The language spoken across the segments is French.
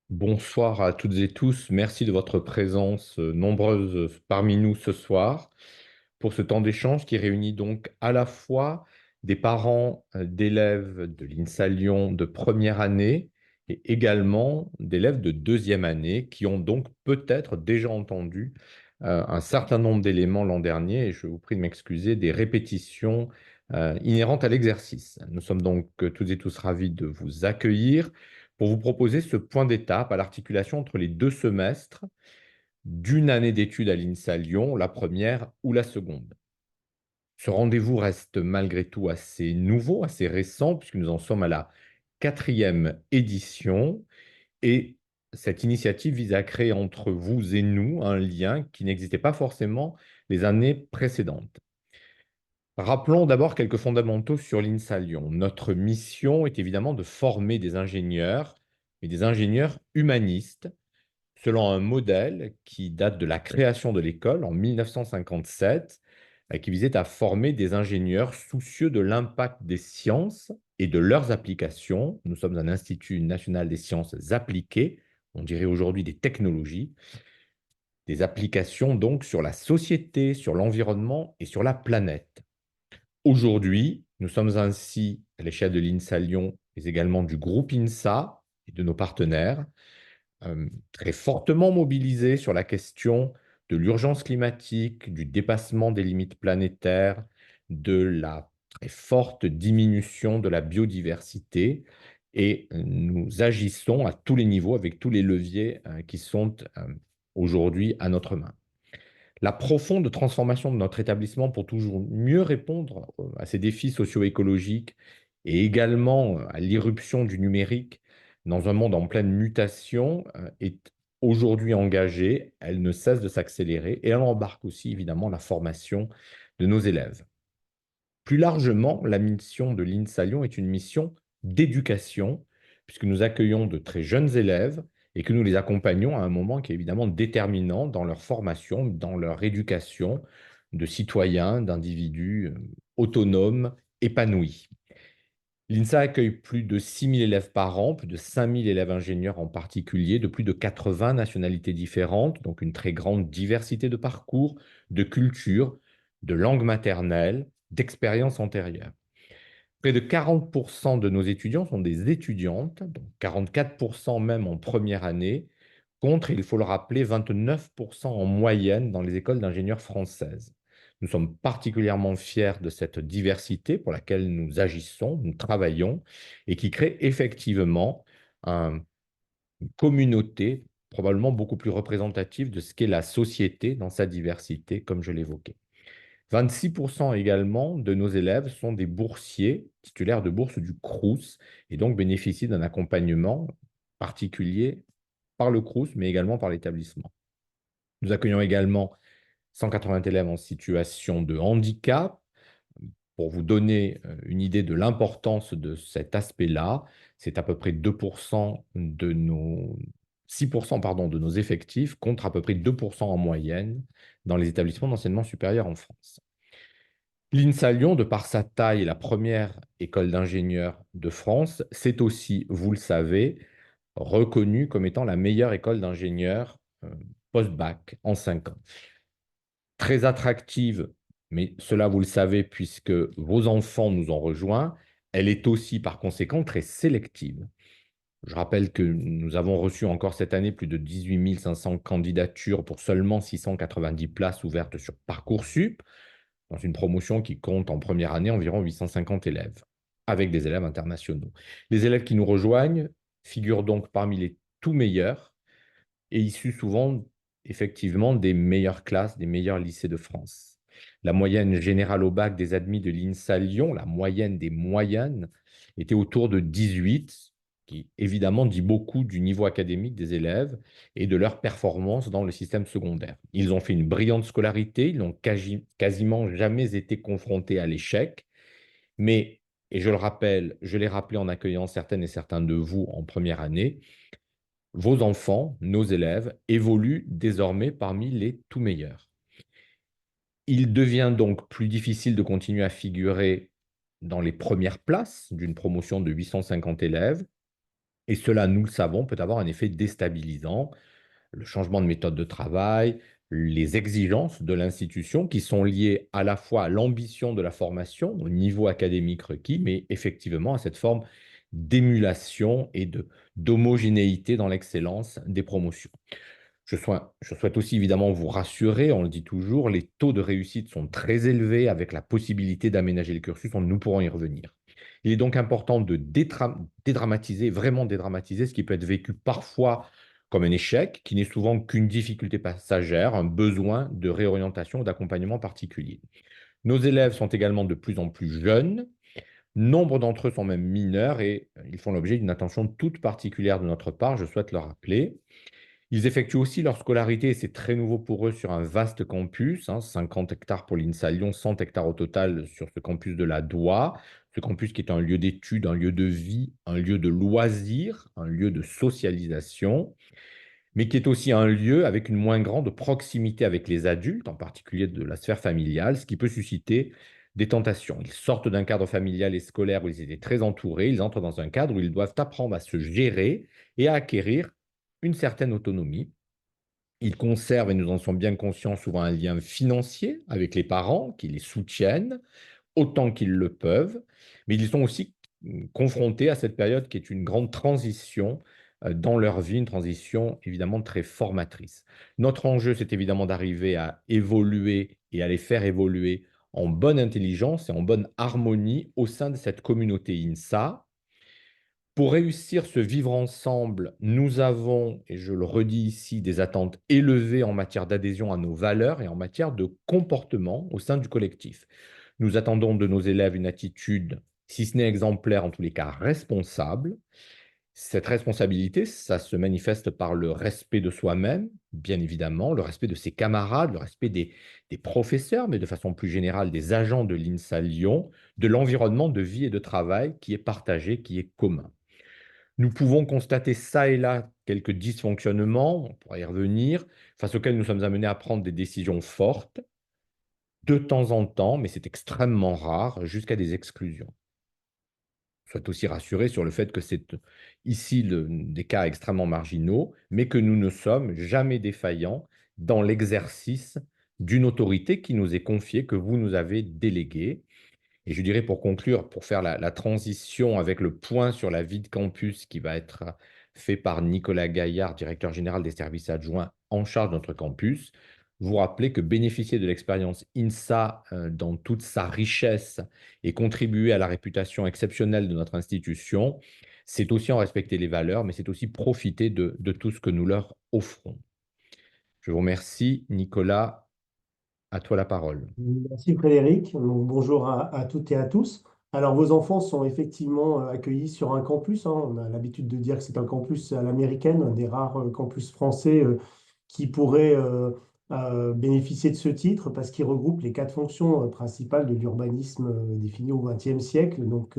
Bonsoir à toutes et tous. Merci de votre présence nombreuse parmi nous ce soir pour ce temps d'échange qui réunit donc à la fois des parents d'élèves de l'INSA Lyon de première année et également d'élèves de deuxième année qui ont donc peut-être déjà entendu un certain nombre d'éléments l'an dernier et je vous prie de m'excuser des répétitions inhérentes à l'exercice. Nous sommes donc toutes et tous ravis de vous accueillir pour vous proposer ce point d'étape à l'articulation entre les deux semestres d'une année d'études à l'INSA Lyon, la première ou la seconde. Ce rendez-vous reste malgré tout assez nouveau, assez récent, puisque nous en sommes à la quatrième édition, et cette initiative vise à créer entre vous et nous un lien qui n'existait pas forcément les années précédentes. Rappelons d'abord quelques fondamentaux sur l'INSA Lyon. Notre mission est évidemment de former des ingénieurs, mais des ingénieurs humanistes, selon un modèle qui date de la création de l'école en 1957, qui visait à former des ingénieurs soucieux de l'impact des sciences et de leurs applications. Nous sommes un institut national des sciences appliquées, on dirait aujourd'hui des technologies, des applications donc sur la société, sur l'environnement et sur la planète. Aujourd'hui, nous sommes ainsi à l'échelle de l'INSA Lyon, mais également du groupe INSA et de nos partenaires, très fortement mobilisés sur la question de l'urgence climatique, du dépassement des limites planétaires, de la très forte diminution de la biodiversité. Et nous agissons à tous les niveaux avec tous les leviers qui sont aujourd'hui à notre main. La profonde transformation de notre établissement pour toujours mieux répondre à ces défis socio-écologiques et également à l'irruption du numérique dans un monde en pleine mutation est aujourd'hui engagée. Elle ne cesse de s'accélérer et elle embarque aussi évidemment la formation de nos élèves. Plus largement, la mission de l'INSA Lyon est une mission d'éducation, puisque nous accueillons de très jeunes élèves et que nous les accompagnons à un moment qui est évidemment déterminant dans leur formation, dans leur éducation de citoyens, d'individus autonomes, épanouis. L'INSA accueille plus de 6 000 élèves par an, plus de 5 000 élèves ingénieurs en particulier, de plus de 80 nationalités différentes, donc une très grande diversité de parcours, de cultures, de langues maternelles, d'expériences antérieures. Près de 40% de nos étudiants sont des étudiantes, donc 44% même en première année, contre, il faut le rappeler, 29% en moyenne dans les écoles d'ingénieurs françaises. Nous sommes particulièrement fiers de cette diversité pour laquelle nous agissons, nous travaillons, et qui crée effectivement une communauté probablement beaucoup plus représentative de ce qu'est la société dans sa diversité, comme je l'évoquais. 26% également de nos élèves sont des boursiers titulaires de bourses du Crous et donc bénéficient d'un accompagnement particulier par le Crous, mais également par l'établissement. Nous accueillons également 180 élèves en situation de handicap. Pour vous donner une idée de l'importance de cet aspect-là, c'est à peu près 2% de nos 6% pardon, de nos effectifs contre à peu près 2% en moyenne dans les établissements d'enseignement supérieur en France. L'INSA Lyon, de par sa taille, est la première école d'ingénieurs de France. C'est aussi, vous le savez, reconnue comme étant la meilleure école d'ingénieurs post-bac en 5 ans. Très attractive, mais cela vous le savez puisque vos enfants nous ont rejoints, elle est aussi par conséquent très sélective. Je rappelle que nous avons reçu encore cette année plus de 18 500 candidatures pour seulement 690 places ouvertes sur Parcoursup, dans une promotion qui compte en première année environ 850 élèves, avec des élèves internationaux. Les élèves qui nous rejoignent figurent donc parmi les tout meilleurs et issus souvent effectivement des meilleures classes, des meilleurs lycées de France. La moyenne générale au bac des admis de l'INSA Lyon, la moyenne des moyennes, était autour de 18, qui évidemment dit beaucoup du niveau académique des élèves et de leur performance dans le système secondaire. Ils ont fait une brillante scolarité, ils n'ont quasiment jamais été confrontés à l'échec, mais, et je le rappelle, je l'ai rappelé en accueillant certaines et certains de vous en première année, vos enfants, nos élèves, évoluent désormais parmi les tout meilleurs. Il devient donc plus difficile de continuer à figurer dans les premières places d'une promotion de 850 élèves, Et cela, nous le savons, peut avoir un effet déstabilisant. Le changement de méthode de travail, les exigences de l'institution qui sont liées à la fois à l'ambition de la formation, au niveau académique requis, mais effectivement à cette forme d'émulation et d'homogénéité dans l'excellence des promotions. Je souhaite aussi évidemment vous rassurer, on le dit toujours, les taux de réussite sont très élevés avec la possibilité d'aménager le cursus, nous pourrons y revenir. Il est donc important de dédramatiser, vraiment dédramatiser ce qui peut être vécu parfois comme un échec, qui n'est souvent qu'une difficulté passagère, un besoin de réorientation ou d'accompagnement particulier. Nos élèves sont également de plus en plus jeunes, nombre d'entre eux sont même mineurs et ils font l'objet d'une attention toute particulière de notre part, je souhaite le rappeler. Ils effectuent aussi leur scolarité, et c'est très nouveau pour eux, sur un vaste campus, 50 hectares pour l'INSA Lyon, 100 hectares au total sur ce campus de la Doua. Ce campus qui est un lieu d'études, un lieu de vie, un lieu de loisirs, un lieu de socialisation, mais qui est aussi un lieu avec une moins grande proximité avec les adultes, en particulier de la sphère familiale, ce qui peut susciter des tentations. Ils sortent d'un cadre familial et scolaire où ils étaient très entourés, ils entrent dans un cadre où ils doivent apprendre à se gérer et à acquérir une certaine autonomie. Ils conservent, et nous en sommes bien conscients, souvent un lien financier avec les parents qui les soutiennent autant qu'ils le peuvent, mais ils sont aussi confrontés à cette période qui est une grande transition dans leur vie, une transition évidemment très formatrice. Notre enjeu, c'est évidemment d'arriver à évoluer et à les faire évoluer en bonne intelligence et en bonne harmonie au sein de cette communauté INSA. Pour réussir ce vivre ensemble, nous avons, et je le redis ici, des attentes élevées en matière d'adhésion à nos valeurs et en matière de comportement au sein du collectif. Nous attendons de nos élèves une attitude, si ce n'est exemplaire, en tous les cas responsable. Cette responsabilité, ça se manifeste par le respect de soi-même, bien évidemment, le respect de ses camarades, le respect des professeurs, mais de façon plus générale des agents de l'INSA Lyon, de l'environnement de vie et de travail qui est partagé, qui est commun. Nous pouvons constater ça et là quelques dysfonctionnements, on pourra y revenir, face auxquels nous sommes amenés à prendre des décisions fortes, de temps en temps, mais c'est extrêmement rare, jusqu'à des exclusions. Je souhaite aussi rassurer sur le fait que c'est ici des cas extrêmement marginaux, mais que nous ne sommes jamais défaillants dans l'exercice d'une autorité qui nous est confiée, que vous nous avez déléguée. Et je dirais pour conclure, pour faire la transition avec le point sur la vie de campus qui va être fait par Nicolas Gaillard, directeur général des services adjoints en charge de notre campus, vous rappeler que bénéficier de l'expérience INSA dans toute sa richesse et contribuer à la réputation exceptionnelle de notre institution, c'est aussi en respecter les valeurs, mais c'est aussi profiter de tout ce que nous leur offrons. Je vous remercie, Nicolas, à toi la parole. Merci Frédéric. Donc, bonjour à toutes et à tous. Alors, vos enfants sont effectivement accueillis sur un campus, hein. On a l'habitude de dire que c'est un campus à l'américaine, un des rares campus français qui pourrait bénéficier de ce titre parce qu'il regroupe les quatre fonctions principales de l'urbanisme définies au XXe siècle. Donc,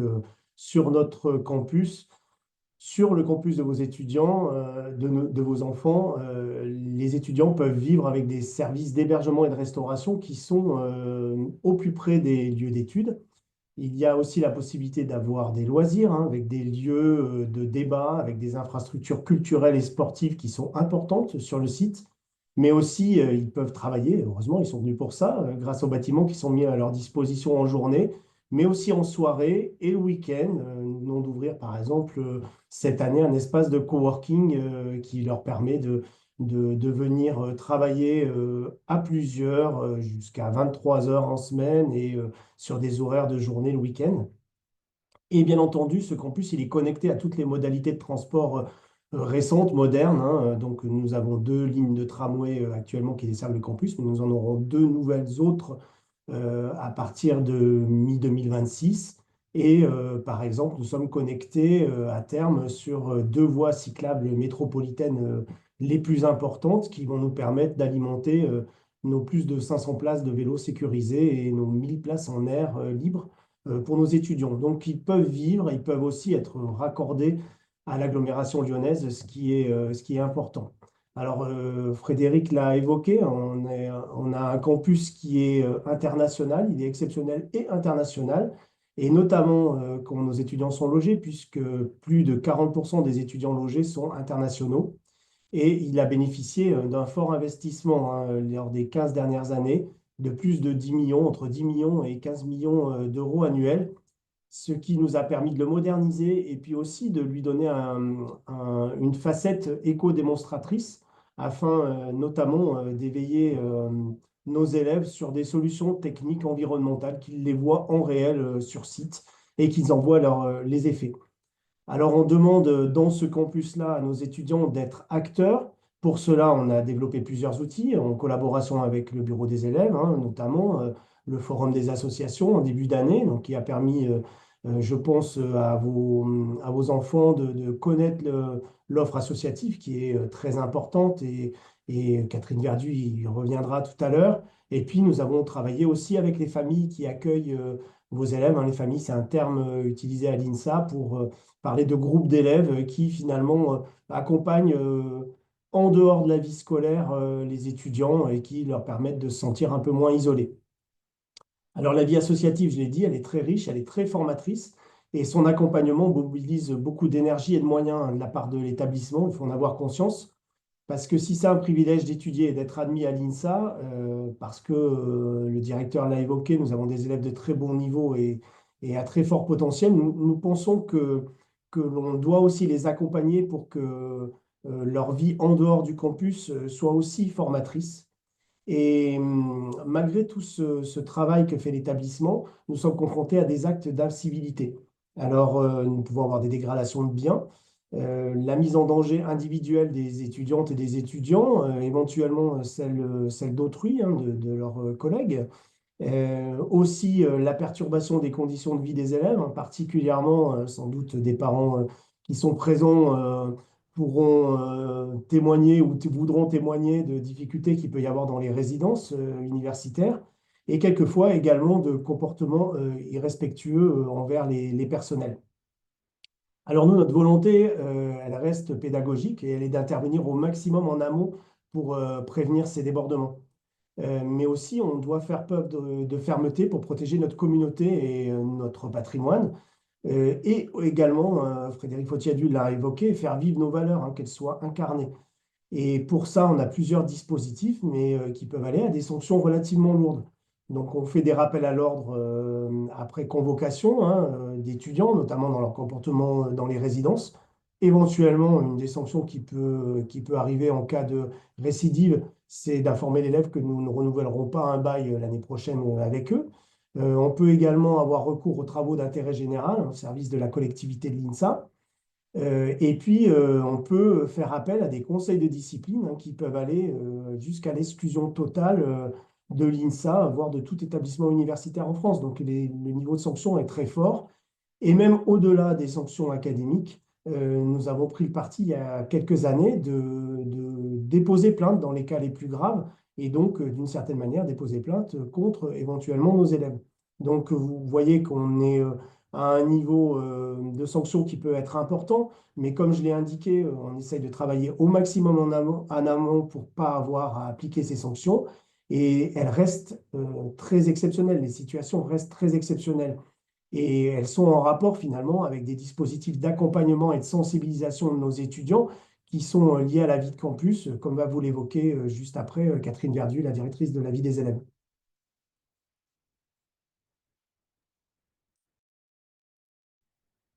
sur notre campus, sur le campus de vos étudiants, de vos enfants, les étudiants peuvent vivre avec des services d'hébergement et de restauration qui sont au plus près des lieux d'études. Il y a aussi la possibilité d'avoir des loisirs, hein, avec des lieux de débat, avec des infrastructures culturelles et sportives qui sont importantes sur le site. Mais aussi, ils peuvent travailler, heureusement, ils sont venus pour ça, grâce aux bâtiments qui sont mis à leur disposition en journée, mais aussi en soirée et le week-end. Nous venons d'ouvrir, par exemple, cette année, un espace de coworking qui leur permet de venir travailler à plusieurs jusqu'à 23 heures en semaine et sur des horaires de journée le week-end. Et bien entendu, ce campus, il est connecté à toutes les modalités de transport récentes, modernes, hein. Donc, nous avons deux lignes de tramway actuellement qui desservent le campus, mais nous en aurons deux nouvelles autres à partir de mi-2026. Et par exemple, nous sommes connectés à terme sur deux voies cyclables métropolitaines les plus importantes qui vont nous permettre d'alimenter nos plus de 500 places de vélos sécurisés et nos 1000 places en air libre pour nos étudiants. Donc, ils peuvent vivre, ils peuvent aussi être raccordés à l'agglomération lyonnaise, ce qui est important. Alors, Frédéric l'a évoqué, on a un campus qui est international, il est exceptionnel et international. et notamment quand nos étudiants sont logés, puisque plus de 40% des étudiants logés sont internationaux. Et il a bénéficié d'un fort investissement hein, lors des 15 dernières années, de plus de 10 millions, entre 10 millions et 15 millions d'euros annuels, ce qui nous a permis de le moderniser et puis aussi de lui donner une facette éco-démonstratrice afin notamment d'éveiller nos élèves sur des solutions techniques environnementales, qu'ils les voient en réel sur site et qu'ils en voient les effets. Alors, on demande dans ce campus-là à nos étudiants d'être acteurs. Pour cela, on a développé plusieurs outils en collaboration avec le bureau des élèves, hein, notamment le forum des associations en début d'année, donc qui a permis, je pense, à vos enfants de connaître l'offre associative qui est très importante et Catherine Verdu y reviendra tout à l'heure. Et puis, nous avons travaillé aussi avec les familles qui accueillent vos élèves, hein. Les familles, c'est un terme utilisé à l'INSA pour parler de groupes d'élèves qui finalement accompagnent en dehors de la vie scolaire les étudiants et qui leur permettent de se sentir un peu moins isolés. Alors la vie associative, je l'ai dit, elle est très riche, elle est très formatrice et son accompagnement mobilise beaucoup d'énergie et de moyens hein, de la part de l'établissement, il faut en avoir conscience. Parce que si c'est un privilège d'étudier et d'être admis à l'INSA, parce que le directeur l'a évoqué, nous avons des élèves de très bon niveau et à très fort potentiel, nous pensons que l'on doit aussi les accompagner pour que leur vie en dehors du campus soit aussi formatrice. Et malgré tout ce travail que fait l'établissement, nous sommes confrontés à des actes d'incivilité. Alors, nous pouvons avoir des dégradations de biens, la mise en danger individuelle des étudiantes et des étudiants, éventuellement celle d'autrui, hein, de leurs collègues. Aussi la perturbation des conditions de vie des élèves, hein, particulièrement sans doute des parents qui sont présents pourront témoigner ou voudront témoigner de difficultés qu'il peut y avoir dans les résidences universitaires et quelquefois également de comportements irrespectueux envers les personnels. Alors nous, notre volonté, elle reste pédagogique et elle est d'intervenir au maximum en amont pour prévenir ces débordements. Mais aussi, on doit faire preuve de fermeté pour protéger notre communauté et notre patrimoine. Et également, Frédéric Fautiadu l'a évoqué, faire vivre nos valeurs, hein, qu'elles soient incarnées. Et pour ça, on a plusieurs dispositifs, mais qui peuvent aller à des sanctions relativement lourdes. Donc, on fait des rappels à l'ordre après convocation hein, d'étudiants, notamment dans leur comportement dans les résidences. Éventuellement, une des sanctions qui peut arriver en cas de récidive, c'est d'informer l'élève que nous ne renouvellerons pas un bail l'année prochaine avec eux. On peut également avoir recours aux travaux d'intérêt général, au service de la collectivité de l'INSA. Et puis, on peut faire appel à des conseils de discipline hein, qui peuvent aller jusqu'à l'exclusion totale de l'INSA, voire de tout établissement universitaire en France. Donc, le niveau de sanction est très fort. Et même au-delà des sanctions académiques, nous avons pris le parti il y a quelques années de déposer plainte dans les cas les plus graves et donc, d'une certaine manière, déposer plainte contre éventuellement nos élèves. Donc, vous voyez qu'on est à un niveau de sanction qui peut être important, mais comme je l'ai indiqué, on essaye de travailler au maximum en amont pour ne pas avoir à appliquer ces sanctions et elles restent très exceptionnelles. Les situations restent très exceptionnelles. Et elles sont en rapport finalement avec des dispositifs d'accompagnement et de sensibilisation de nos étudiants qui sont liés à la vie de campus, comme va vous l'évoquer juste après Catherine Verdu, la directrice de la vie des élèves.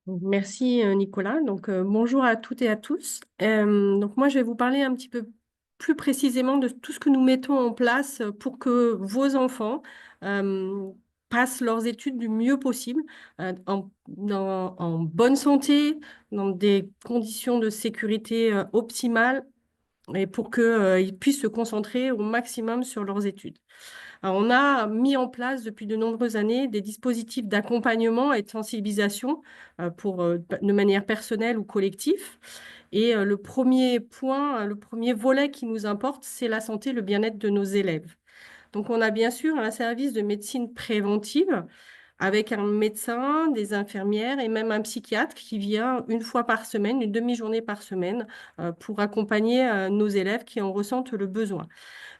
Merci Nicolas. Donc bonjour à toutes et à tous. Donc moi je vais vous parler un petit peu plus précisément de tout ce que nous mettons en place pour que vos enfants euh, passent leurs études du mieux possible, en bonne santé, dans des conditions de sécurité optimales et pour qu'ils puissent se concentrer au maximum sur leurs études. Alors, on a mis en place depuis de nombreuses années des dispositifs d'accompagnement et de sensibilisation de manière personnelle ou collective. Et le premier point, le premier volet qui nous importe, c'est la santé et le bien-être de nos élèves. Donc, on a bien sûr un service de médecine préventive avec un médecin, des infirmières et même un psychiatre qui vient une fois par semaine, une demi-journée par semaine, pour accompagner nos élèves qui en ressentent le besoin.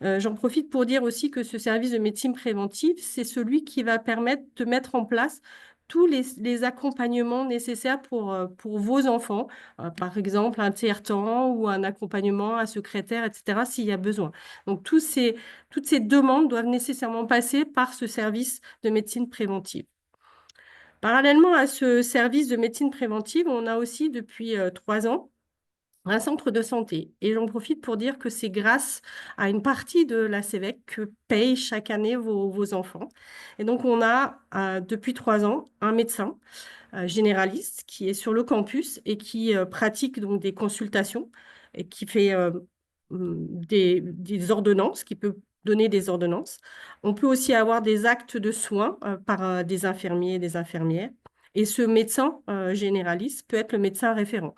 J'en profite pour dire aussi que ce service de médecine préventive, c'est celui qui va permettre de mettre en place tous les accompagnements nécessaires pour vos enfants, par exemple un tiers-temps ou un accompagnement, un secrétaire, etc., s'il y a besoin. Donc, toutes ces demandes doivent nécessairement passer par ce service de médecine préventive. Parallèlement à ce service de médecine préventive, on a aussi depuis 3 ans un centre de santé. Et j'en profite pour dire que c'est grâce à une partie de la CEVEC que payent chaque année vos enfants. Et donc, on a depuis 3 ans un médecin généraliste qui est sur le campus et qui pratique donc des consultations et qui fait des ordonnances, qui peut donner des ordonnances. On peut aussi avoir des actes de soins par des infirmiers et des infirmières. Et ce médecin généraliste peut être le médecin référent.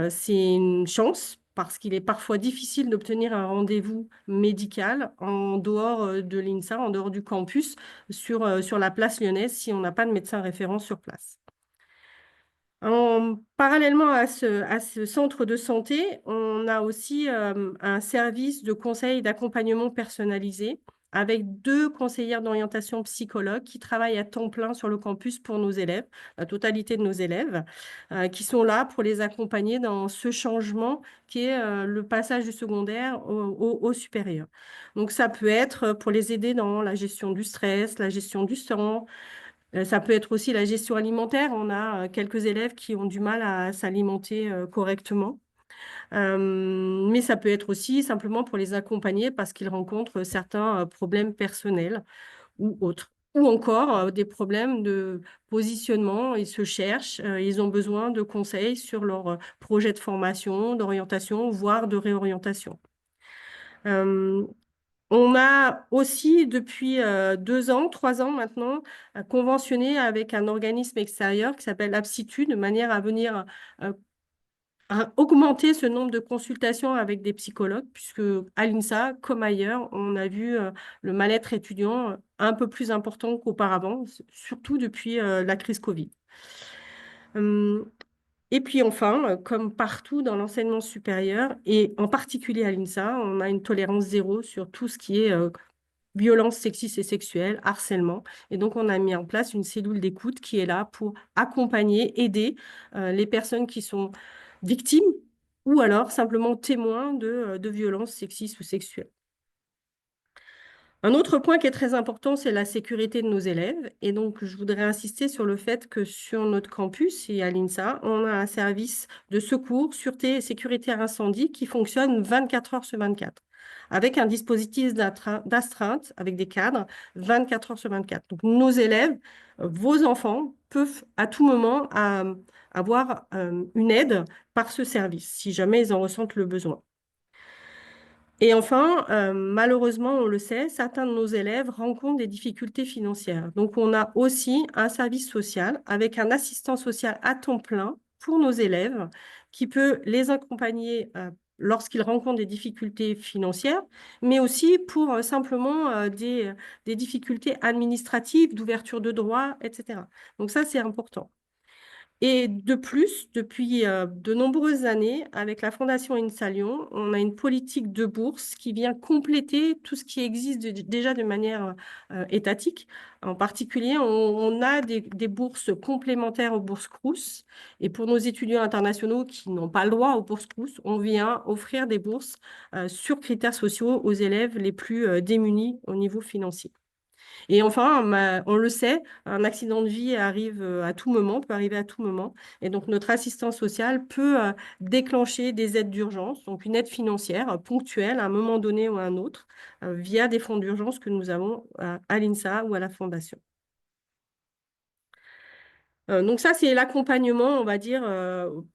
C'est une chance parce qu'il est parfois difficile d'obtenir un rendez-vous médical en dehors de l'INSA, en dehors du campus, sur la place lyonnaise, si on n'a pas de médecin référent sur place. Parallèlement à ce centre de santé, on a aussi un service de conseil et d'accompagnement personnalisé avec 2 conseillères d'orientation psychologues qui travaillent à temps plein sur le campus pour nos élèves, la totalité de nos élèves, qui sont là pour les accompagner dans ce changement qui est le passage du secondaire au supérieur. Donc, ça peut être pour les aider dans la gestion du stress, la gestion du sang. Ça peut être aussi la gestion alimentaire. On a quelques élèves qui ont du mal à s'alimenter correctement. Mais ça peut être aussi simplement pour les accompagner parce qu'ils rencontrent certains problèmes personnels ou autres. Ou encore des problèmes de positionnement. Ils se cherchent, ils ont besoin de conseils sur leur projet de formation, d'orientation, voire de réorientation. On a aussi, depuis 2 ans, 3 ans maintenant, conventionné avec un organisme extérieur qui s'appelle Aptitude, de manière à venir à augmenter ce nombre de consultations avec des psychologues, puisque à l'INSA, comme ailleurs, on a vu le mal-être étudiant un peu plus important qu'auparavant, surtout depuis la crise Covid. Et puis enfin, comme partout dans l'enseignement supérieur, et en particulier à l'INSA, on a une tolérance zéro sur tout ce qui est violence sexiste et sexuelle, harcèlement. Et donc, on a mis en place une cellule d'écoute qui est là pour accompagner, aider les personnes qui sont victimes ou alors simplement témoins de violences sexistes ou sexuelles. Un autre point qui est très important, c'est la sécurité de nos élèves. Et donc, je voudrais insister sur le fait que sur notre campus et à l'INSA, on a un service de secours, sûreté et sécurité à incendie qui fonctionne 24 heures sur 24, avec un dispositif d'astreinte, avec des cadres, 24 heures sur 24. Donc, nos élèves, vos enfants, peuvent à tout moment avoir une aide par ce service, si jamais ils en ressentent le besoin. Et enfin, malheureusement, on le sait, certains de nos élèves rencontrent des difficultés financières. Donc, on a aussi un service social avec un assistant social à temps plein pour nos élèves qui peut les accompagner lorsqu'ils rencontrent des difficultés financières, mais aussi pour simplement des difficultés administratives, d'ouverture de droits, etc. Donc, ça, c'est important. Et de plus, depuis de nombreuses années, avec la Fondation INSA Lyon, on a une politique de bourse qui vient compléter tout ce qui existe déjà de manière étatique. En particulier, on a des bourses complémentaires aux bourses Crous. Et pour nos étudiants internationaux qui n'ont pas le droit aux bourses Crous, on vient offrir des bourses sur critères sociaux aux élèves les plus démunis au niveau financier. Et enfin, on le sait, un accident de vie arrive à tout moment, peut arriver à tout moment. Et donc, notre assistance sociale peut déclencher des aides d'urgence, donc une aide financière ponctuelle à un moment donné ou à un autre, via des fonds d'urgence que nous avons à l'INSA ou à la Fondation. Donc ça, c'est l'accompagnement, on va dire,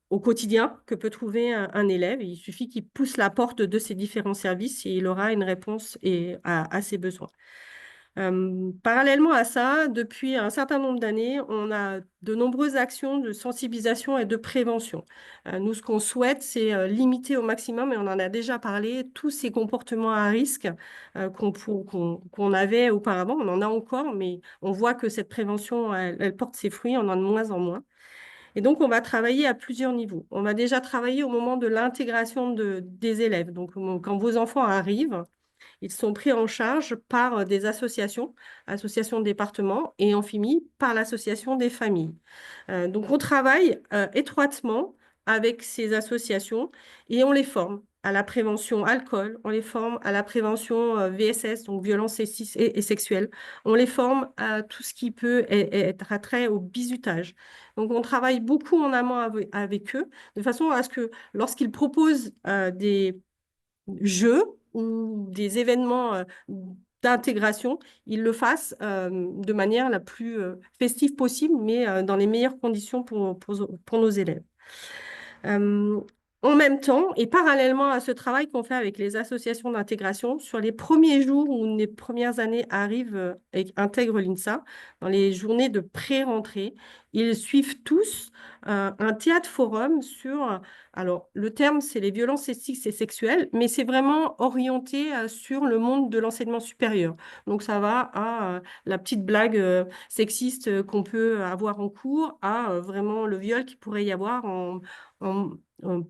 au quotidien que peut trouver un élève. Il suffit qu'il pousse la porte de ces différents services et il aura une réponse à ses besoins. Parallèlement à ça, depuis un certain nombre d'années, on a de nombreuses actions de sensibilisation et de prévention. Nous, ce qu'on souhaite, c'est limiter au maximum, et on en a déjà parlé, tous ces comportements à risque qu'on avait auparavant. On en a encore, mais on voit que cette prévention, elle porte ses fruits, on en a de moins en moins. Et donc, on va travailler à plusieurs niveaux. On va déjà travailler au moment de l'intégration des élèves. Donc, quand vos enfants arrivent, Ils sont pris en charge par des associations, associations de département, et Amphimie par l'association des familles. Donc, on travaille étroitement avec ces associations et on les forme à la prévention alcool, on les forme à la prévention VSS, donc violence et sexuelle, on les forme à tout ce qui peut être attrait au bizutage. Donc, on travaille beaucoup en amont avec eux, de façon à ce que lorsqu'ils proposent des jeux ou des événements d'intégration, ils le fassent de manière la plus festive possible, mais dans les meilleures conditions pour nos élèves. En même temps et parallèlement à ce travail qu'on fait avec les associations d'intégration, sur les premiers jours où les premières années arrivent et intègrent l'INSA, dans les journées de pré-rentrée, ils suivent tous un théâtre forum sur, alors le terme c'est les violences sexistes et sexuelles, mais c'est vraiment orienté sur le monde de l'enseignement supérieur. Donc ça va à la petite blague sexiste qu'on peut avoir en cours, à vraiment le viol qu'il pourrait y avoir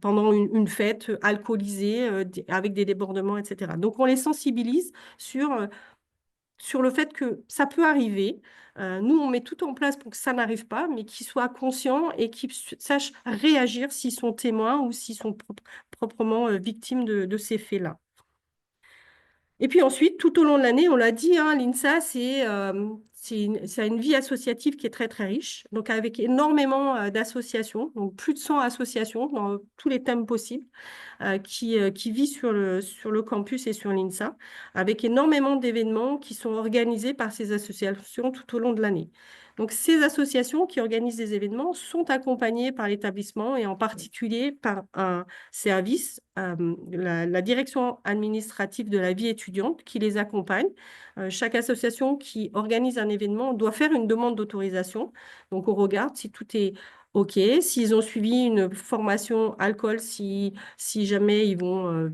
pendant une fête alcoolisée avec des débordements, etc. Donc, on les sensibilise sur le fait que ça peut arriver. Nous, on met tout en place pour que ça n'arrive pas, mais qu'ils soient conscients et qu'ils sachent réagir s'ils sont témoins ou s'ils sont proprement victimes de ces faits-là. Et puis ensuite, tout au long de l'année, on l'a dit, hein, l'INSA, ça a une vie associative qui est très, très riche, donc avec énormément d'associations, donc plus de 100 associations dans tous les thèmes possibles, qui vit sur le campus et sur l'INSA, avec énormément d'événements qui sont organisés par ces associations tout au long de l'année. Donc, ces associations qui organisent des événements sont accompagnées par l'établissement et en particulier par un service, la direction administrative de la vie étudiante qui les accompagne. Chaque association qui organise un événement doit faire une demande d'autorisation. Donc, on regarde si tout est OK, s'ils ont suivi une formation alcool, si jamais ils vont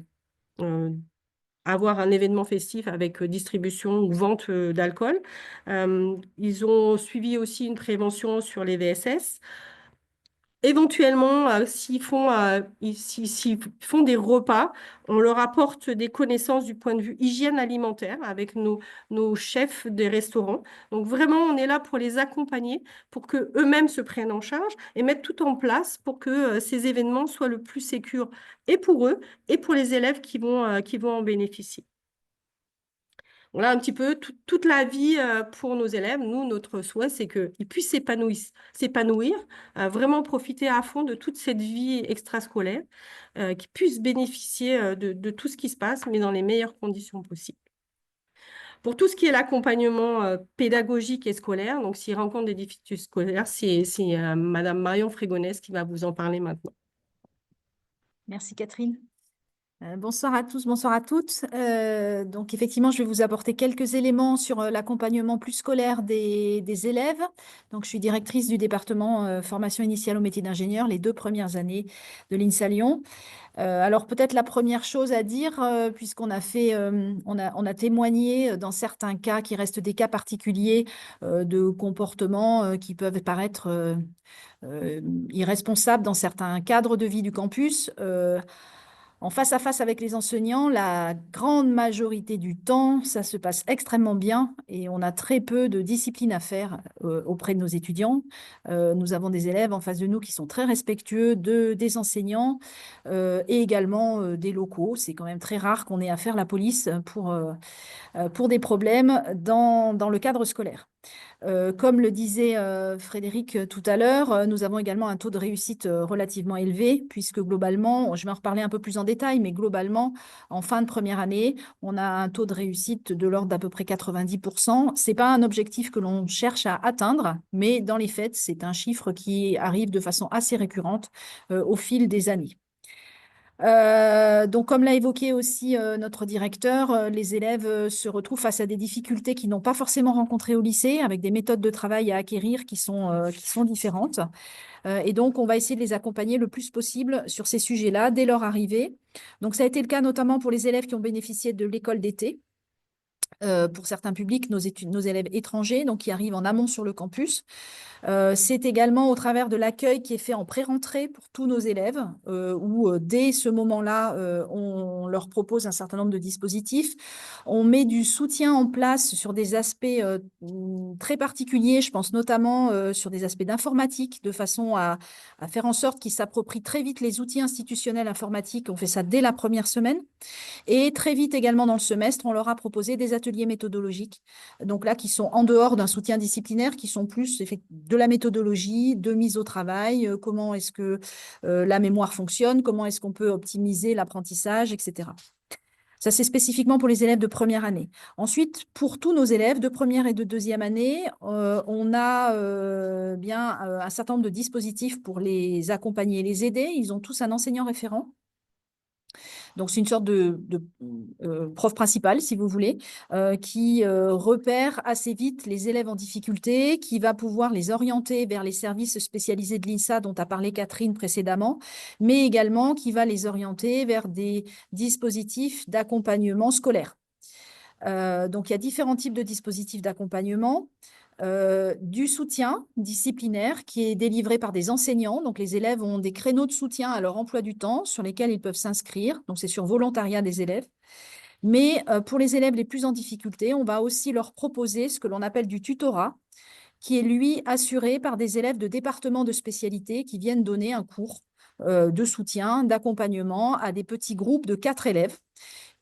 avoir un événement festif avec distribution ou vente d'alcool. Ils ont suivi aussi une prévention sur les VSS. Éventuellement, s'ils font des repas, on leur apporte des connaissances du point de vue hygiène alimentaire avec nos chefs des restaurants. Donc vraiment, on est là pour les accompagner, pour qu'eux-mêmes se prennent en charge et mettent tout en place pour que ces événements soient le plus sécurs et pour eux et pour les élèves qui vont en bénéficier. Voilà un petit peu toute la vie pour nos élèves. Nous, notre souhait, c'est qu'ils puissent s'épanouir, vraiment profiter à fond de toute cette vie extrascolaire, qu'ils puissent bénéficier de tout ce qui se passe, mais dans les meilleures conditions possibles. Pour tout ce qui est l'accompagnement pédagogique et scolaire, donc s'ils rencontrent des difficultés scolaires, c'est Madame Marion Frégonès qui va vous en parler maintenant. Merci Catherine. Bonsoir à tous, bonsoir à toutes. Donc effectivement, je vais vous apporter quelques éléments sur l'accompagnement plus scolaire des élèves. Donc je suis directrice du département formation initiale au métier d'ingénieur les 2 premières années de l'INSA Lyon. Alors peut-être la première chose à dire, puisqu'on a fait, on a témoigné dans certains cas qui restent des cas particuliers de comportements qui peuvent paraître irresponsables dans certains cadres de vie du campus. En face à face avec les enseignants, la grande majorité du temps, ça se passe extrêmement bien et on a très peu de discipline à faire auprès de nos étudiants. Nous avons des élèves en face de nous qui sont très respectueux des enseignants et également des locaux. C'est quand même très rare qu'on ait à faire la police pour des problèmes dans le cadre scolaire. Comme le disait Frédéric tout à l'heure, nous avons également un taux de réussite relativement élevé, puisque globalement, je vais en reparler un peu plus en détail, mais globalement, en fin de première année, on a un taux de réussite de l'ordre d'à peu près 90%. Ce n'est pas un objectif que l'on cherche à atteindre, mais dans les faits, c'est un chiffre qui arrive de façon assez récurrente au fil des années. Donc, comme l'a évoqué aussi notre directeur, les élèves se retrouvent face à des difficultés qu'ils n'ont pas forcément rencontrées au lycée, avec des méthodes de travail à acquérir qui sont différentes. Et donc, on va essayer de les accompagner le plus possible sur ces sujets-là dès leur arrivée. Donc, ça a été le cas notamment pour les élèves qui ont bénéficié de l'école d'été. pour certains publics, nos élèves étrangers, donc qui arrivent en amont sur le campus. C'est également au travers de l'accueil qui est fait en pré-rentrée pour tous nos élèves, où dès ce moment-là, on leur propose un certain nombre de dispositifs. On met du soutien en place sur des aspects très particuliers, je pense notamment sur des aspects d'informatique, de façon à faire en sorte qu'ils s'approprient très vite les outils institutionnels informatiques. On fait ça dès la première semaine. Et très vite également dans le semestre, on leur a proposé des ateliers méthodologiques, donc là qui sont en dehors d'un soutien disciplinaire, qui sont plus de la méthodologie, de mise au travail, comment est-ce que la mémoire fonctionne, comment est-ce qu'on peut optimiser l'apprentissage, etc. Ça, c'est spécifiquement pour les élèves de première année. Ensuite, pour tous nos élèves de première et de deuxième année, on a un certain nombre de dispositifs pour les accompagner et les aider. Ils ont tous un enseignant référent. Donc, c'est une sorte de prof principal, si vous voulez, qui repère assez vite les élèves en difficulté, qui va pouvoir les orienter vers les services spécialisés de l'INSA dont a parlé Catherine précédemment, mais également qui va les orienter vers des dispositifs d'accompagnement scolaire. Donc, il y a différents types de dispositifs d'accompagnement. Du soutien disciplinaire qui est délivré par des enseignants. Donc, les élèves ont des créneaux de soutien à leur emploi du temps sur lesquels ils peuvent s'inscrire. Donc, c'est sur volontariat des élèves. Mais pour les élèves les plus en difficulté, on va aussi leur proposer ce que l'on appelle du tutorat, qui est, lui, assuré par des élèves de départements de spécialité qui viennent donner un cours de soutien, d'accompagnement à des petits groupes de 4 élèves.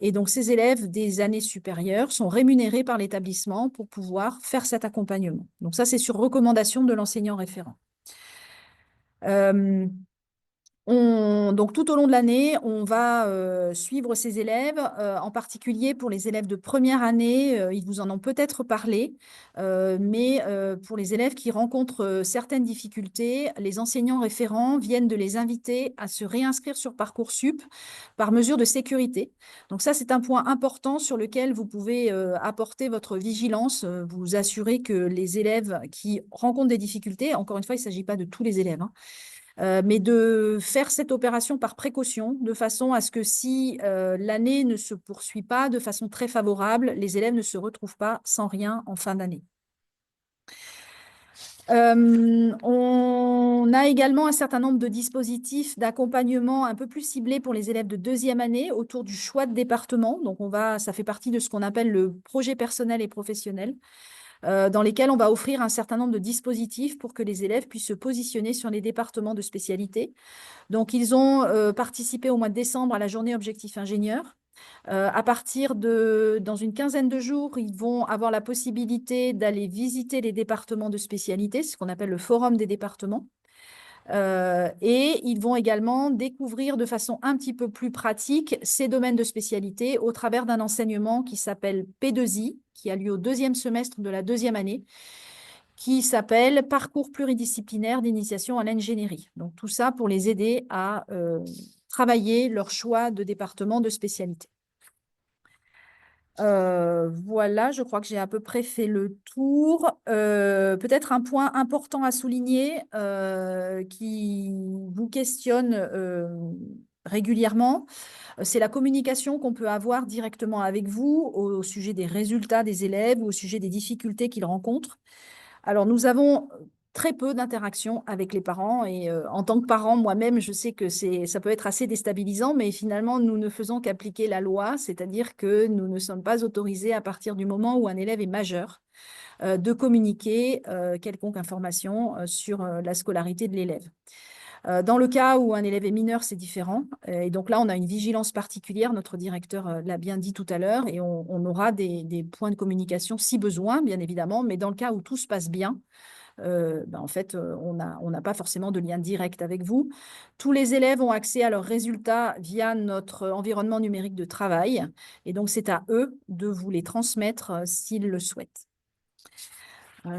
Et donc, ces élèves des années supérieures sont rémunérés par l'établissement pour pouvoir faire cet accompagnement. Donc, ça, c'est sur recommandation de l'enseignant référent. Donc, tout au long de l'année, on va suivre ces élèves, en particulier pour les élèves de première année, ils vous en ont peut-être parlé, mais pour les élèves qui rencontrent certaines difficultés, les enseignants référents viennent de les inviter à se réinscrire sur Parcoursup par mesure de sécurité. Donc ça, c'est un point important sur lequel vous pouvez apporter votre vigilance, vous assurer que les élèves qui rencontrent des difficultés, encore une fois, il ne s'agit pas de tous les élèves, hein, mais de faire cette opération par précaution, de façon à ce que si l'année ne se poursuit pas de façon très favorable, les élèves ne se retrouvent pas sans rien en fin d'année. On a également un certain nombre de dispositifs d'accompagnement un peu plus ciblés pour les élèves de deuxième année autour du choix de département. Donc, ça fait partie de ce qu'on appelle le projet personnel et professionnel, dans lesquels on va offrir un certain nombre de dispositifs pour que les élèves puissent se positionner sur les départements de spécialité. Donc, ils ont participé au mois de décembre à la journée Objectif Ingénieur. À partir dans une quinzaine de jours, ils vont avoir la possibilité d'aller visiter les départements de spécialité, ce qu'on appelle le forum des départements. Et ils vont également découvrir de façon un petit peu plus pratique ces domaines de spécialité au travers d'un enseignement qui s'appelle P2I, qui a lieu au deuxième semestre de la deuxième année, qui s'appelle Parcours pluridisciplinaire d'initiation à l'ingénierie. Donc, tout ça pour les aider à travailler leur choix de département de spécialité. Voilà, je crois que j'ai à peu près fait le tour. Peut-être un point important à souligner qui vous questionne régulièrement, c'est la communication qu'on peut avoir directement avec vous au sujet des résultats des élèves ou au sujet des difficultés qu'ils rencontrent. Alors, nous avons très peu d'interactions avec les parents et en tant que parent, moi-même, je sais que ça peut être assez déstabilisant, mais finalement, nous ne faisons qu'appliquer la loi, c'est-à-dire que nous ne sommes pas autorisés à partir du moment où un élève est majeur de communiquer quelconque information sur la scolarité de l'élève. Dans le cas où un élève est mineur, c'est différent. Et donc là, on a une vigilance particulière. Notre directeur l'a bien dit tout à l'heure. Et on aura des points de communication si besoin, bien évidemment. Mais dans le cas où tout se passe bien, en fait, on n'a pas forcément de lien direct avec vous. Tous les élèves ont accès à leurs résultats via notre environnement numérique de travail. Et donc, c'est à eux de vous les transmettre s'ils le souhaitent.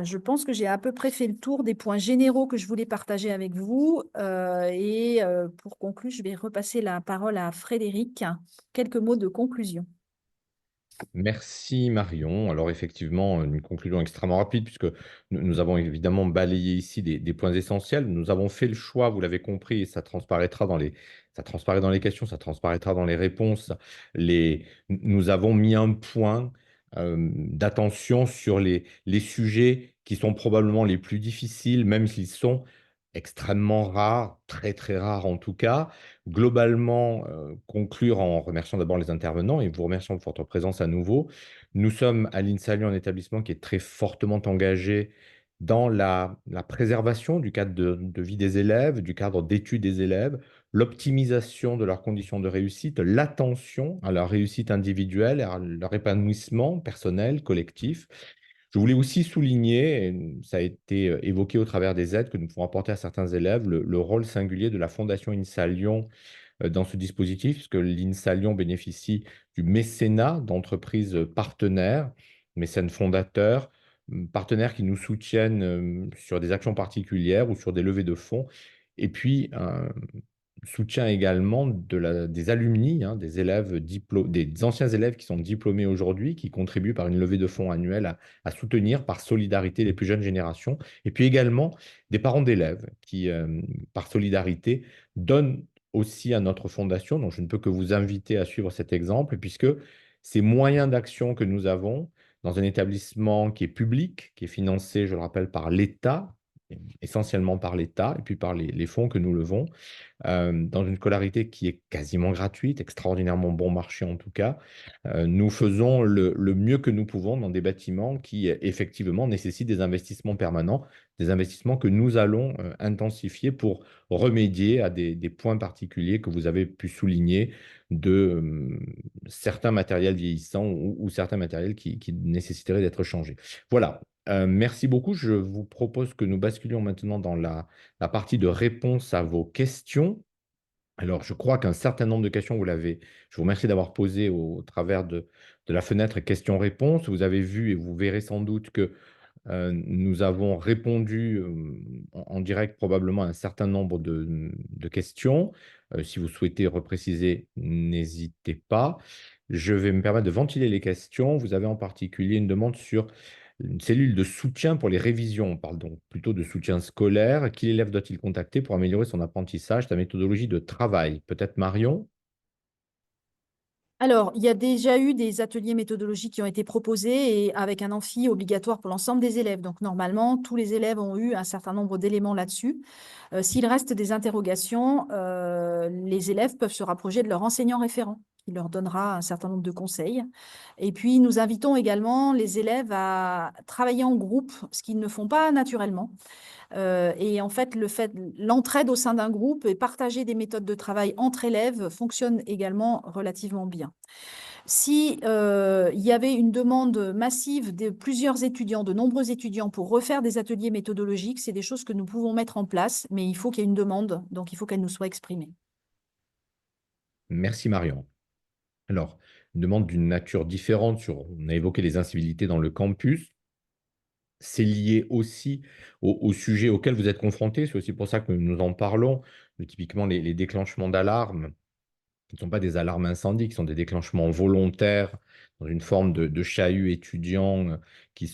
Je pense que j'ai à peu près fait le tour des points généraux que je voulais partager avec vous. Pour conclure, je vais repasser la parole à Frédéric. Quelques mots de conclusion. Merci Marion. Alors effectivement, une conclusion extrêmement rapide puisque nous avons évidemment balayé ici des points essentiels. Nous avons fait le choix, vous l'avez compris, et ça transparaîtra ça transparaît dans les questions, ça transparaîtra dans les réponses. Nous avons mis un point d'attention sur les sujets qui sont probablement les plus difficiles, même s'ils sont extrêmement rares, très très rares en tout cas. Globalement, conclure en remerciant d'abord les intervenants et vous remerciant pour votre présence à nouveau. Nous sommes à l'INSA Lyon un établissement qui est très fortement engagé dans la préservation du cadre de vie des élèves, du cadre d'études des élèves, l'optimisation de leurs conditions de réussite, l'attention à leur réussite individuelle, à leur épanouissement personnel, collectif. Je voulais aussi souligner, et ça a été évoqué au travers des aides que nous pouvons apporter à certains élèves, le rôle singulier de la Fondation INSA Lyon dans ce dispositif, puisque l'INSA Lyon bénéficie du mécénat d'entreprises partenaires, mécènes fondateurs, partenaires qui nous soutiennent sur des actions particulières ou sur des levées de fonds. Et puis, un soutien également des alumni, hein, des élèves des anciens élèves qui sont diplômés aujourd'hui, qui contribuent par une levée de fonds annuelle à soutenir par solidarité les plus jeunes générations. Et puis également des parents d'élèves qui, par solidarité, donnent aussi à notre fondation. Donc, je ne peux que vous inviter à suivre cet exemple, puisque ces moyens d'action que nous avons dans un établissement qui est public, qui est financé, je le rappelle, par l'État, essentiellement par l'État, et puis par les fonds que nous levons, dans une scolarité qui est quasiment gratuite, extraordinairement bon marché en tout cas. Nous faisons le mieux que nous pouvons dans des bâtiments qui, effectivement, nécessitent des investissements permanents, des investissements que nous allons intensifier pour remédier à des points particuliers que vous avez pu souligner de certains matériels vieillissants ou certains matériels qui nécessiteraient d'être changés. Voilà. Merci beaucoup. Je vous propose que nous basculions maintenant dans la partie de réponse à vos questions. Alors, je crois qu'un certain nombre de questions, je vous remercie d'avoir posé au travers de la fenêtre questions-réponses. Vous avez vu et vous verrez sans doute que nous avons répondu en direct probablement à un certain nombre de questions. Si vous souhaitez repréciser, n'hésitez pas. Je vais me permettre de ventiler les questions. Vous avez en particulier une demande sur une cellule de soutien pour les révisions. On parle donc plutôt de soutien scolaire. Qui l'élève doit-il contacter pour améliorer son apprentissage, sa méthodologie de travail? Peut-être Marion? Alors, il y a déjà eu des ateliers méthodologiques qui ont été proposés et avec un amphi obligatoire pour l'ensemble des élèves. Donc, normalement, tous les élèves ont eu un certain nombre d'éléments là-dessus. S'il reste des interrogations, les élèves peuvent se rapprocher de leur enseignant référent, qui leur donnera un certain nombre de conseils. Et puis, nous invitons également les élèves à travailler en groupe, ce qu'ils ne font pas naturellement. Et en fait, l'entraide au sein d'un groupe et partager des méthodes de travail entre élèves fonctionne également relativement bien. Si il y avait une demande massive de plusieurs étudiants, de nombreux étudiants pour refaire des ateliers méthodologiques, c'est des choses que nous pouvons mettre en place, mais il faut qu'il y ait une demande, donc il faut qu'elle nous soit exprimée. Merci Marion. Alors, une demande d'une nature différente on a évoqué les incivilités dans le campus. C'est lié aussi au sujet auquel vous êtes confrontés. C'est aussi pour ça que nous en parlons. Typiquement, les déclenchements d'alarme qui ne sont pas des alarmes incendies, qui sont des déclenchements volontaires dans une forme de chahut étudiant qui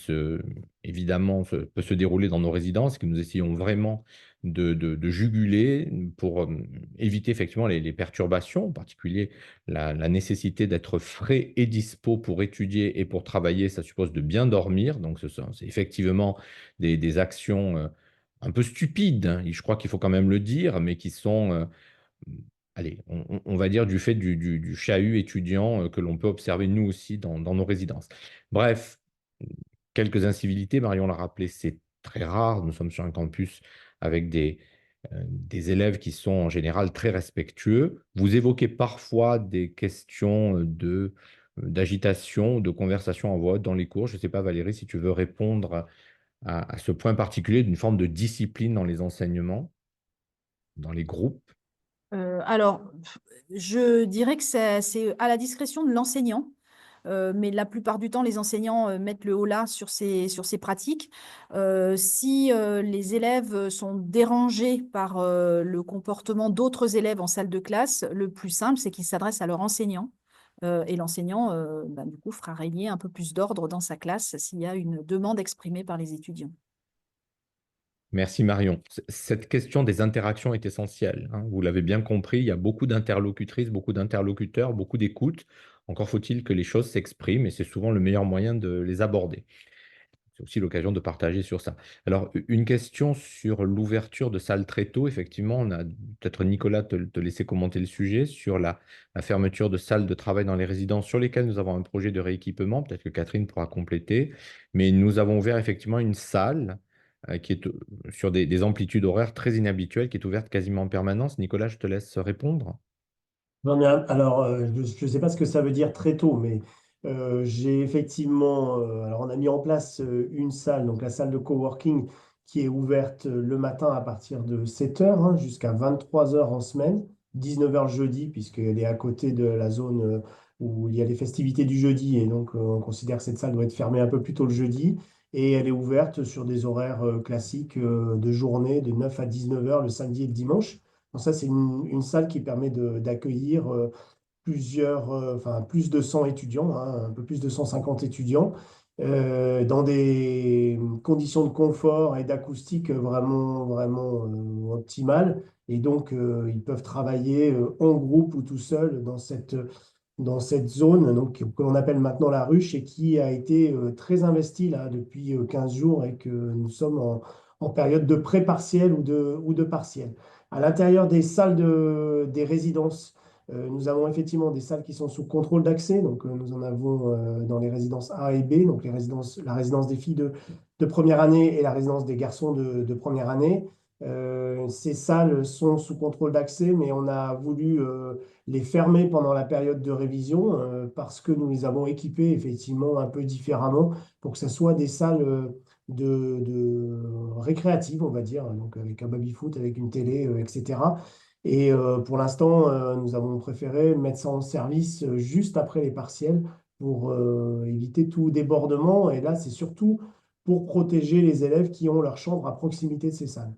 évidemment peut se dérouler dans nos résidences, que nous essayons vraiment de juguler pour éviter effectivement les perturbations, en particulier la nécessité d'être frais et dispo pour étudier et pour travailler. Ça suppose de bien dormir, donc c'est effectivement des actions un peu stupides, hein, je crois qu'il faut quand même le dire, mais qui sont allez, on va dire du fait du chahut étudiant que l'on peut observer nous aussi dans nos résidences. Bref, quelques incivilités, Marion l'a rappelé, c'est très rare. Nous sommes sur un campus avec des élèves qui sont en général très respectueux. Vous évoquez parfois des questions d'agitation, de conversation en voix haute dans les cours. Je ne sais pas, Valérie, si tu veux répondre à ce point particulier d'une forme de discipline dans les enseignements, dans les groupes. Alors, je dirais que c'est à la discrétion de l'enseignant. Mais la plupart du temps, les enseignants mettent le holà sur ces pratiques. Si les élèves sont dérangés par le comportement d'autres élèves en salle de classe, le plus simple, c'est qu'ils s'adressent à leur enseignant. Et l'enseignant, du coup, fera régner un peu plus d'ordre dans sa classe s'il y a une demande exprimée par les étudiants. Merci Marion. Cette question des interactions est essentielle, hein. Vous l'avez bien compris, il y a beaucoup d'interlocutrices, beaucoup d'interlocuteurs, beaucoup d'écoute. Encore faut-il que les choses s'expriment et c'est souvent le meilleur moyen de les aborder. C'est aussi l'occasion de partager sur ça. Alors, une question sur l'ouverture de salles très tôt. Effectivement, on a peut-être Nicolas te laisser commenter le sujet sur la fermeture de salles de travail dans les résidences sur lesquelles nous avons un projet de rééquipement. Peut-être que Catherine pourra compléter. Mais nous avons ouvert effectivement une salle qui est sur des amplitudes horaires très inhabituelles, qui est ouverte quasiment en permanence. Nicolas, je te laisse répondre. Alors, je ne sais pas ce que ça veut dire très tôt, mais j'ai effectivement, alors on a mis en place une salle, donc la salle de coworking, qui est ouverte le matin à partir de 7 heures jusqu'à 23 heures en semaine, 19 heures jeudi, puisqu'elle est à côté de la zone où il y a les festivités du jeudi, et donc on considère que cette salle doit être fermée un peu plus tôt le jeudi, et elle est ouverte sur des horaires classiques de journée de 9 à 19 heures le samedi et le dimanche. Donc ça, c'est une salle qui permet d'accueillir enfin, plus de 100 étudiants, un peu plus de 150 étudiants, dans des conditions de confort et d'acoustique vraiment optimales. Et donc, ils peuvent travailler en groupe ou tout seul dans cette zone donc, que l'on appelle maintenant la ruche et qui a été très investie là, depuis 15 jours et que nous sommes en période de pré-partiel ou de partiel. À l'intérieur des salles des résidences, nous avons effectivement des salles qui sont sous contrôle d'accès. Donc, nous en avons dans les résidences A et B, donc la résidence des filles de première année et la résidence des garçons de première année. Ces salles sont sous contrôle d'accès, mais on a voulu les fermer pendant la période de révision parce que nous les avons équipées effectivement un peu différemment pour que ce soit des salles récréatives, on va dire, donc avec un baby-foot, avec une télé, etc. Et pour l'instant, nous avons préféré mettre ça en service juste après les partiels pour éviter tout débordement. Et là, c'est surtout pour protéger les élèves qui ont leur chambre à proximité de ces salles.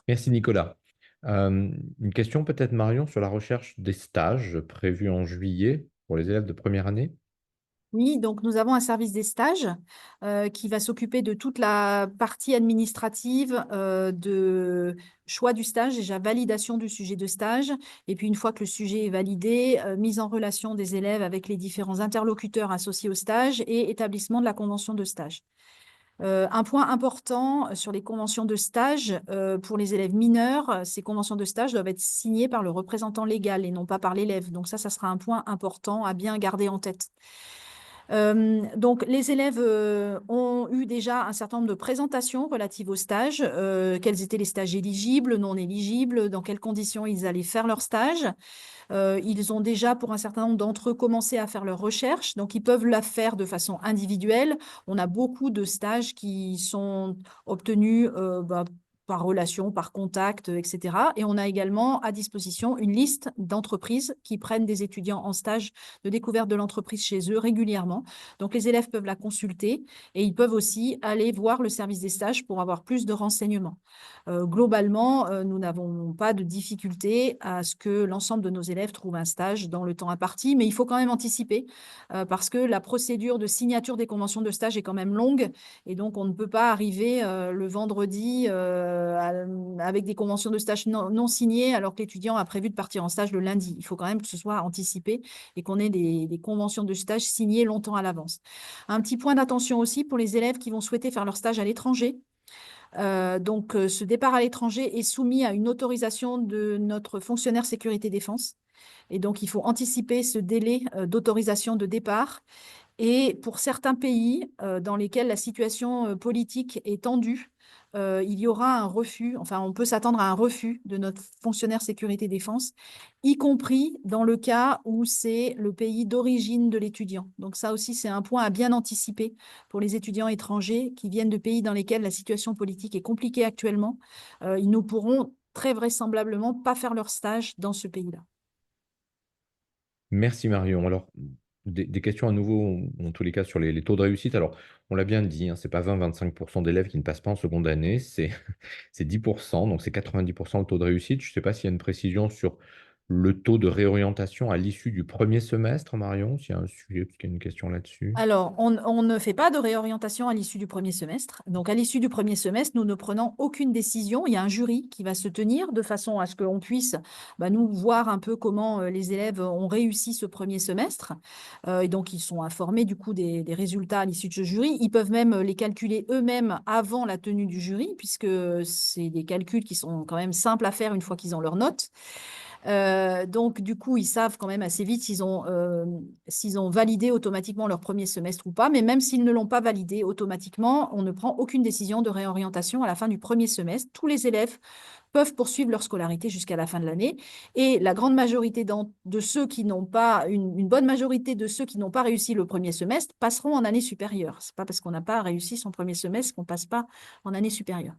Merci Nicolas. Une question peut-être Marion sur la recherche des stages prévus en juillet pour les élèves de première année. Oui, donc nous avons un service des stages qui va s'occuper de toute la partie administrative de choix du stage, déjà validation du sujet de stage, et puis une fois que le sujet est validé, mise en relation des élèves avec les différents interlocuteurs associés au stage et établissement de la convention de stage. Un point important sur les conventions de stage pour les élèves mineurs, ces conventions de stage doivent être signées par le représentant légal et non pas par l'élève. Donc ça sera un point important à bien garder en tête. Donc, les élèves ont eu déjà un certain nombre de présentations relatives aux stages, quels étaient les stages éligibles, non éligibles, dans quelles conditions ils allaient faire leur stage. Ils ont déjà, pour un certain nombre d'entre eux, commencé à faire leurs recherches, donc ils peuvent la faire de façon individuelle. On a beaucoup de stages qui sont obtenus par relation, par contact, etc. Et on a également à disposition une liste d'entreprises qui prennent des étudiants en stage de découverte de l'entreprise chez eux régulièrement. Donc, les élèves peuvent la consulter et ils peuvent aussi aller voir le service des stages pour avoir plus de renseignements. Globalement, nous n'avons pas de difficulté à ce que l'ensemble de nos élèves trouvent un stage dans le temps imparti, mais il faut quand même anticiper parce que la procédure de signature des conventions de stage est quand même longue et donc on ne peut pas arriver le vendredi avec des conventions de stage non signées alors que l'étudiant a prévu de partir en stage le lundi. Il faut quand même que ce soit anticipé et qu'on ait des conventions de stage signées longtemps à l'avance. Un petit point d'attention aussi pour les élèves qui vont souhaiter faire leur stage à l'étranger. Donc, ce départ à l'étranger est soumis à une autorisation de notre fonctionnaire sécurité défense. Et donc, il faut anticiper ce délai d'autorisation de départ. Et pour certains pays dans lesquels la situation politique est tendue, il y aura un refus, enfin on peut s'attendre à un refus de notre fonctionnaire sécurité défense, y compris dans le cas où c'est le pays d'origine de l'étudiant. Donc ça aussi, c'est un point à bien anticiper pour les étudiants étrangers qui viennent de pays dans lesquels la situation politique est compliquée actuellement. Ils ne pourront très vraisemblablement pas faire leur stage dans ce pays-là. Merci Marion. Alors, des questions à nouveau, en tous les cas, sur les taux de réussite. Alors, on l'a bien dit, hein, ce n'est pas 20-25% d'élèves qui ne passent pas en seconde année, c'est 10%, donc c'est 90% le taux de réussite. Je ne sais pas s'il y a une précision sur le taux de réorientation à l'issue du premier semestre, Marion, s'il y a un sujet, parce qu'il y a une question là-dessus. Alors, on ne fait pas de réorientation à l'issue du premier semestre. Donc, à l'issue du premier semestre, nous ne prenons aucune décision. Il y a un jury qui va se tenir de façon à ce qu'on puisse nous voir un peu comment les élèves ont réussi ce premier semestre. Et donc, ils sont informés du coup des résultats à l'issue de ce jury. Ils peuvent même les calculer eux-mêmes avant la tenue du jury, puisque c'est des calculs qui sont quand même simples à faire une fois qu'ils ont leurs notes. Donc, du coup, ils savent quand même assez vite s'ils ont validé automatiquement leur premier semestre ou pas. Mais même s'ils ne l'ont pas validé automatiquement, on ne prend aucune décision de réorientation à la fin du premier semestre. Tous les élèves peuvent poursuivre leur scolarité jusqu'à la fin de l'année. Et la grande majorité de ceux qui n'ont pas, une bonne majorité de ceux qui n'ont pas réussi le premier semestre passeront en année supérieure. Ce n'est pas parce qu'on n'a pas réussi son premier semestre qu'on ne passe pas en année supérieure.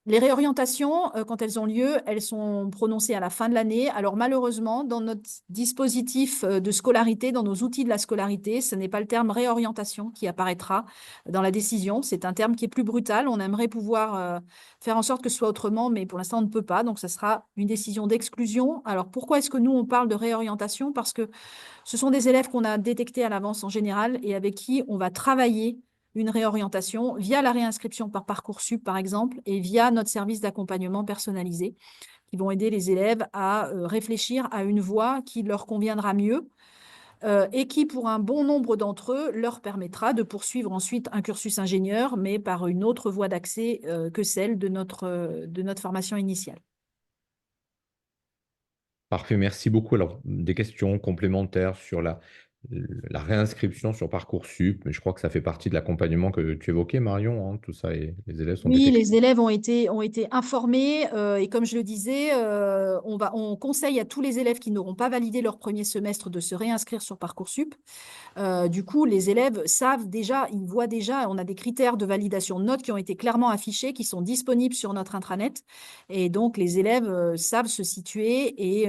Les réorientations, quand elles ont lieu, elles sont prononcées à la fin de l'année. Alors malheureusement, dans notre dispositif de scolarité, dans nos outils de la scolarité, ce n'est pas le terme réorientation qui apparaîtra dans la décision. C'est un terme qui est plus brutal. On aimerait pouvoir faire en sorte que ce soit autrement, mais pour l'instant, on ne peut pas. Donc, ça sera une décision d'exclusion. Alors, pourquoi est-ce que nous, on parle de réorientation? Parce que ce sont des élèves qu'on a détectés à l'avance en général et avec qui on va travailler une réorientation via la réinscription par Parcoursup, par exemple, et via notre service d'accompagnement personnalisé, qui vont aider les élèves à réfléchir à une voie qui leur conviendra mieux et qui, pour un bon nombre d'entre eux, leur permettra de poursuivre ensuite un cursus ingénieur, mais par une autre voie d'accès que celle de notre formation initiale. Parfait, merci beaucoup. Alors, des questions complémentaires sur la réinscription sur Parcoursup, mais je crois que ça fait partie de l'accompagnement que tu évoquais, Marion, hein, tout ça, et les élèves sont Oui, détectés. les élèves ont été informés et comme je le disais, on conseille à tous les élèves qui n'auront pas validé leur premier semestre de se réinscrire sur Parcoursup. Du coup, les élèves savent déjà, ils voient déjà, on a des critères de validation de notes qui ont été clairement affichés, qui sont disponibles sur notre intranet. Et donc, les élèves savent se situer et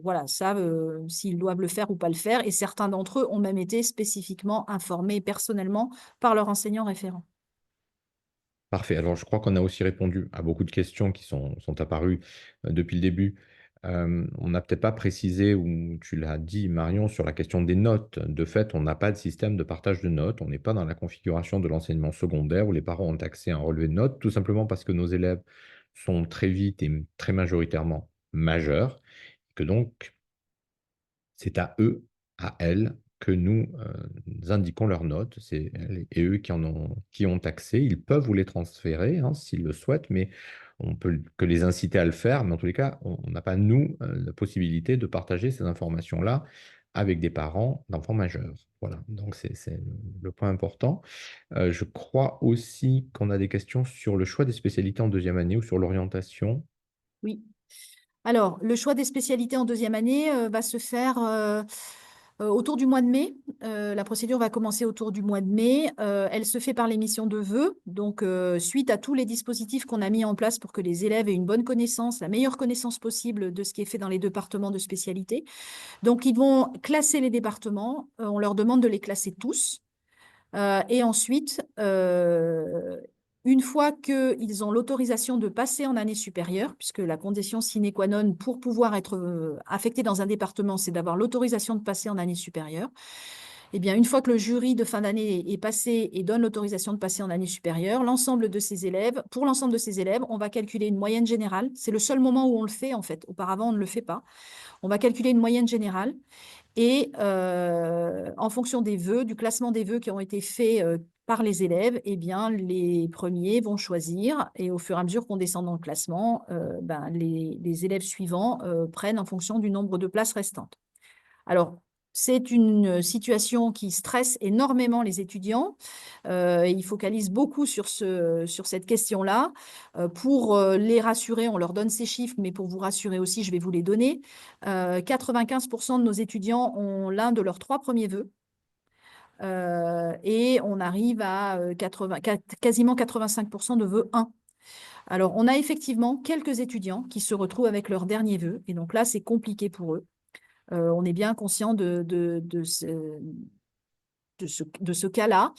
voilà, savent s'ils doivent le faire ou pas le faire. Et certains d'entre eux ont même été spécifiquement informés personnellement par leur enseignant référent. Parfait. Alors, je crois qu'on a aussi répondu à beaucoup de questions qui sont apparues depuis le début. On n'a peut-être pas précisé, ou tu l'as dit, Marion, sur la question des notes. De fait, on n'a pas de système de partage de notes. On n'est pas dans la configuration de l'enseignement secondaire où les parents ont accès à un relevé de notes, tout simplement parce que nos élèves sont très vite et très majoritairement majeurs, que donc, c'est à eux, à elles, que nous indiquons leurs notes. C'est elles et eux qui ont accès. Ils peuvent vous les transférer hein, s'ils le souhaitent, mais on peut que les inciter à le faire. Mais en tous les cas, on n'a pas, nous, la possibilité de partager ces informations-là avec des parents d'enfants majeurs. Voilà, donc c'est le point important. Je crois aussi qu'on a des questions sur le choix des spécialités en deuxième année ou sur l'orientation. Oui. Alors, le choix des spécialités en deuxième année va se faire autour du mois de mai. La procédure va commencer autour du mois de mai. Elle se fait par l'émission de vœux. Donc, suite à tous les dispositifs qu'on a mis en place pour que les élèves aient une bonne connaissance, la meilleure connaissance possible de ce qui est fait dans les départements de spécialité. Donc, ils vont classer les départements. On leur demande de les classer tous. Et ensuite, une fois qu'ils ont l'autorisation de passer en année supérieure, puisque la condition sine qua non pour pouvoir être affecté dans un département, c'est d'avoir l'autorisation de passer en année supérieure, eh bien, une fois que le jury de fin d'année est passé et donne l'autorisation de passer en année supérieure, pour l'ensemble de ces élèves, on va calculer une moyenne générale. C'est le seul moment où on le fait, en fait. Auparavant, on ne le fait pas. On va calculer une moyenne générale. Et en fonction des vœux, du classement des vœux qui ont été faits par les élèves, eh bien, les premiers vont choisir et au fur et à mesure qu'on descend dans le classement, les élèves suivants prennent en fonction du nombre de places restantes. Alors, c'est une situation qui stresse énormément les étudiants. Ils focalisent beaucoup sur cette question-là. Pour les rassurer, on leur donne ces chiffres, mais pour vous rassurer aussi, je vais vous les donner. 95% de nos étudiants ont l'un de leurs 3 premiers vœux. Et on arrive à quasiment 85% de vœux 1. Alors, on a effectivement quelques étudiants qui se retrouvent avec leur dernier vœu. Et donc là, c'est compliqué pour eux. On est bien conscient de de ce cas-là.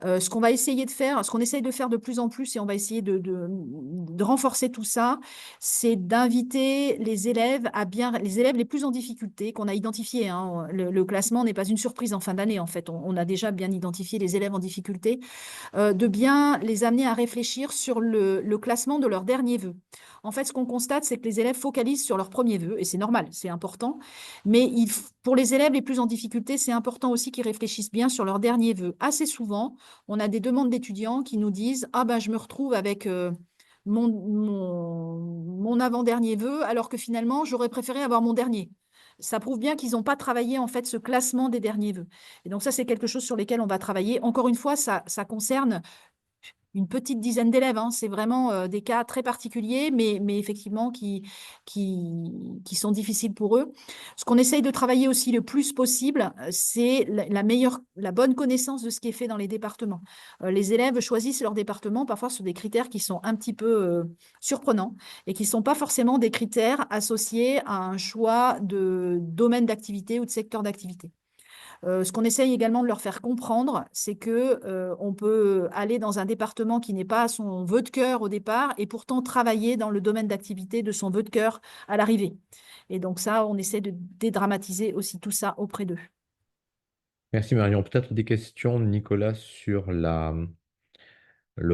Ce qu'on va essayer de faire, ce qu'on essaye de faire de plus en plus, et on va essayer de renforcer tout ça, c'est d'inviter les élèves les élèves les plus en difficulté qu'on a identifiés, hein. Le classement n'est pas une surprise en fin d'année, en fait. On a déjà bien identifié les élèves en difficulté, de bien les amener à réfléchir sur le classement de leur dernier vœu. En fait, ce qu'on constate, c'est que les élèves focalisent sur leur premier vœu, et c'est normal, c'est important, mais pour les élèves les plus en difficulté, c'est important aussi qu'ils réfléchissent bien sur leur dernier vœu. Assez souvent, on a des demandes d'étudiants qui nous disent « Ah ben, je me retrouve avec mon avant-dernier vœu, alors que finalement, j'aurais préféré avoir mon dernier. » Ça prouve bien qu'ils n'ont pas travaillé en fait ce classement des derniers vœux. Et donc ça, c'est quelque chose sur lequel on va travailler. Encore une fois, ça concerne une petite dizaine d'élèves, hein. C'est vraiment des cas très particuliers, mais effectivement qui sont difficiles pour eux. Ce qu'on essaye de travailler aussi le plus possible, c'est la bonne connaissance de ce qui est fait dans les départements. Les élèves choisissent leur département parfois sur des critères qui sont un petit peu surprenants et qui ne sont pas forcément des critères associés à un choix de domaine d'activité ou de secteur d'activité. Ce qu'on essaye également de leur faire comprendre, c'est que on peut aller dans un département qui n'est pas son vœu de cœur au départ et pourtant travailler dans le domaine d'activité de son vœu de cœur à l'arrivée. Et donc ça, on essaie de dédramatiser aussi tout ça auprès d'eux. Merci Marion. Peut-être des questions, Nicolas, sur le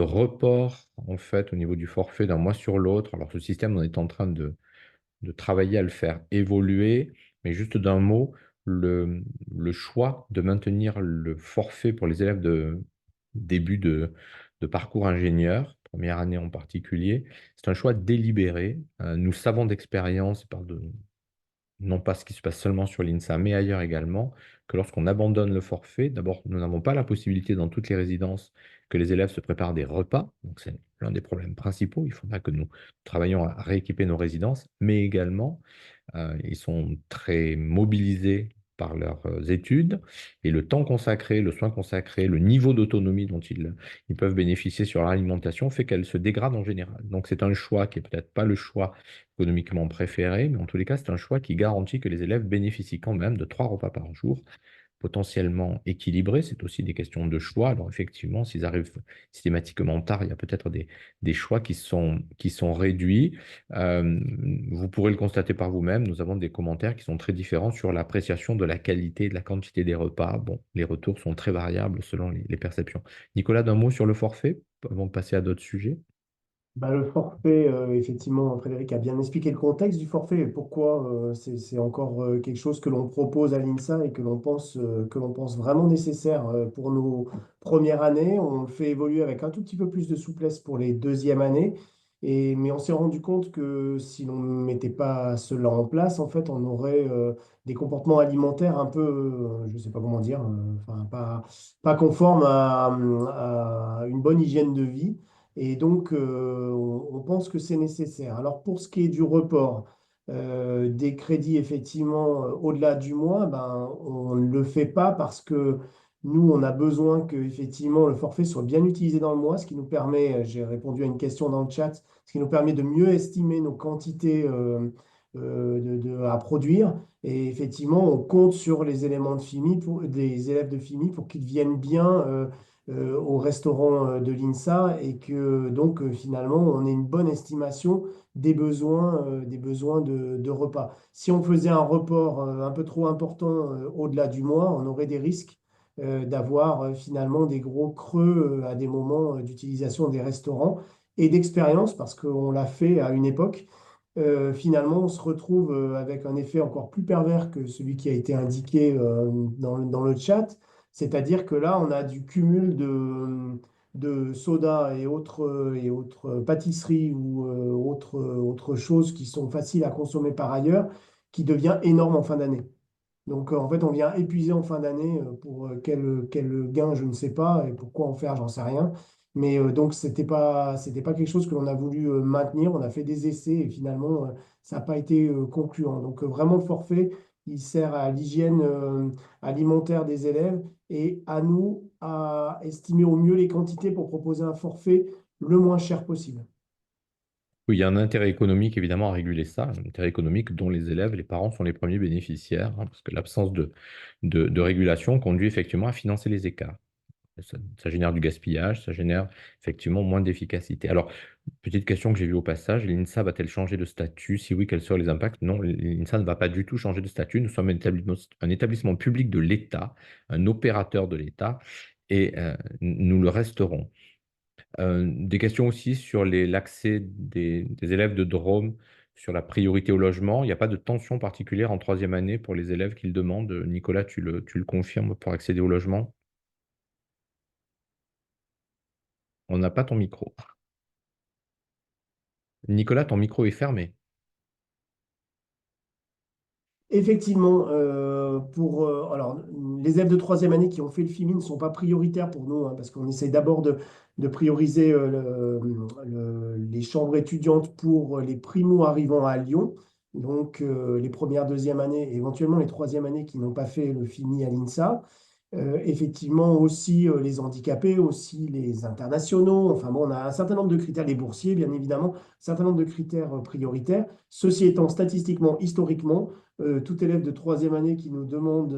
report, en fait, au niveau du forfait d'un mois sur l'autre. Alors, ce système, on est en train de travailler à le faire évoluer, mais juste d'un mot, le choix de maintenir le forfait pour les élèves de début de parcours ingénieur, première année en particulier, c'est un choix délibéré. Nous savons d'expérience, non pas ce qui se passe seulement sur l'INSA, mais ailleurs également, que lorsqu'on abandonne le forfait, d'abord, nous n'avons pas la possibilité dans toutes les résidences que les élèves se préparent des repas. Donc, c'est l'un des problèmes principaux. Il faudra que nous travaillions à rééquiper nos résidences, mais également, ils sont très mobilisés par leurs études et le temps consacré, le soin consacré, le niveau d'autonomie dont ils peuvent bénéficier sur l'alimentation fait qu'elle se dégrade en général. Donc c'est un choix qui n'est peut-être pas le choix économiquement préféré, mais en tous les cas, c'est un choix qui garantit que les élèves bénéficient quand même de 3 repas par jour potentiellement équilibrés. C'est aussi des questions de choix. Alors effectivement, s'ils arrivent systématiquement tard, il y a peut-être des choix qui sont réduits. Vous pourrez le constater par vous-même. Nous avons des commentaires qui sont très différents sur l'appréciation de la qualité et de la quantité des repas. Bon, les retours sont très variables selon les perceptions. Nicolas, d'un mot sur le forfait, avant de passer à d'autres sujets. Bah, le forfait, effectivement, Frédéric a bien expliqué le contexte du forfait et pourquoi c'est encore quelque chose que l'on propose à l'INSA et que l'on pense vraiment nécessaire pour nos premières années. On le fait évoluer avec un tout petit peu plus de souplesse pour les deuxièmes années. Mais on s'est rendu compte que si l'on ne mettait pas cela en place, en fait, on aurait des comportements alimentaires un peu, je ne sais pas comment dire, enfin, pas conformes à une bonne hygiène de vie. Et donc, on pense que c'est nécessaire. Alors, pour ce qui est du report des crédits, effectivement, au-delà du mois, ben, on ne le fait pas parce que nous, on a besoin que, effectivement, le forfait soit bien utilisé dans le mois, ce qui nous permet, j'ai répondu à une question dans le chat, ce qui nous permet de mieux estimer nos quantités à produire. Et effectivement, on compte sur les éléments de FIMI des élèves de FIMI pour qu'ils viennent bien au restaurant de l'INSA et que donc finalement on ait une bonne estimation des besoins de repas. Si on faisait un report un peu trop important au-delà du mois, on aurait des risques d'avoir finalement des gros creux à des moments d'utilisation des restaurants et d'expérience parce qu'on l'a fait à une époque. Finalement, on se retrouve avec un effet encore plus pervers que celui qui a été indiqué dans le chat. C'est-à-dire que là, on a du cumul de sodas et autres pâtisseries ou autres choses qui sont faciles à consommer par ailleurs, qui devient énorme en fin d'année. Donc, en fait, on vient épuiser en fin d'année pour quel gain, je ne sais pas, et pourquoi en faire, j'en sais rien. Mais donc, c'était pas quelque chose que l'on a voulu maintenir. On a fait des essais et finalement, ça n'a pas été concluant. Donc, vraiment, le forfait, il sert à l'hygiène alimentaire des élèves et à nous à estimer au mieux les quantités pour proposer un forfait le moins cher possible. Oui, il y a un intérêt économique évidemment à réguler ça, un intérêt économique dont les élèves, les parents sont les premiers bénéficiaires, hein, parce que l'absence de régulation conduit effectivement à financer les écarts. Ça génère du gaspillage, ça génère effectivement moins d'efficacité. Alors, petite question que j'ai vue au passage, l'INSA va-t-elle changer de statut? Si oui, quels seraient les impacts? Non, l'INSA ne va pas du tout changer de statut. Nous sommes un établissement public de l'État, un opérateur de l'État, et nous le resterons. Des questions aussi sur l'accès des élèves de Drôme sur la priorité au logement. Il n'y a pas de tension particulière en troisième année pour les élèves qui le demandent. Nicolas, tu le confirmes pour accéder au logement? On n'a pas ton micro. Nicolas, ton micro est fermé. Effectivement, alors, les élèves de troisième année qui ont fait le FIMI ne sont pas prioritaires pour nous, hein, parce qu'on essaye d'abord de prioriser les chambres étudiantes pour les primo-arrivants à Lyon, donc les premières, deuxième années, éventuellement les troisième années qui n'ont pas fait le FIMI à l'INSA. Effectivement, aussi les handicapés, aussi les internationaux. Enfin bon, on a un certain nombre de critères, les boursiers, bien évidemment, un certain nombre de critères prioritaires. Ceci étant, statistiquement, historiquement, tout élève de troisième année qui nous demande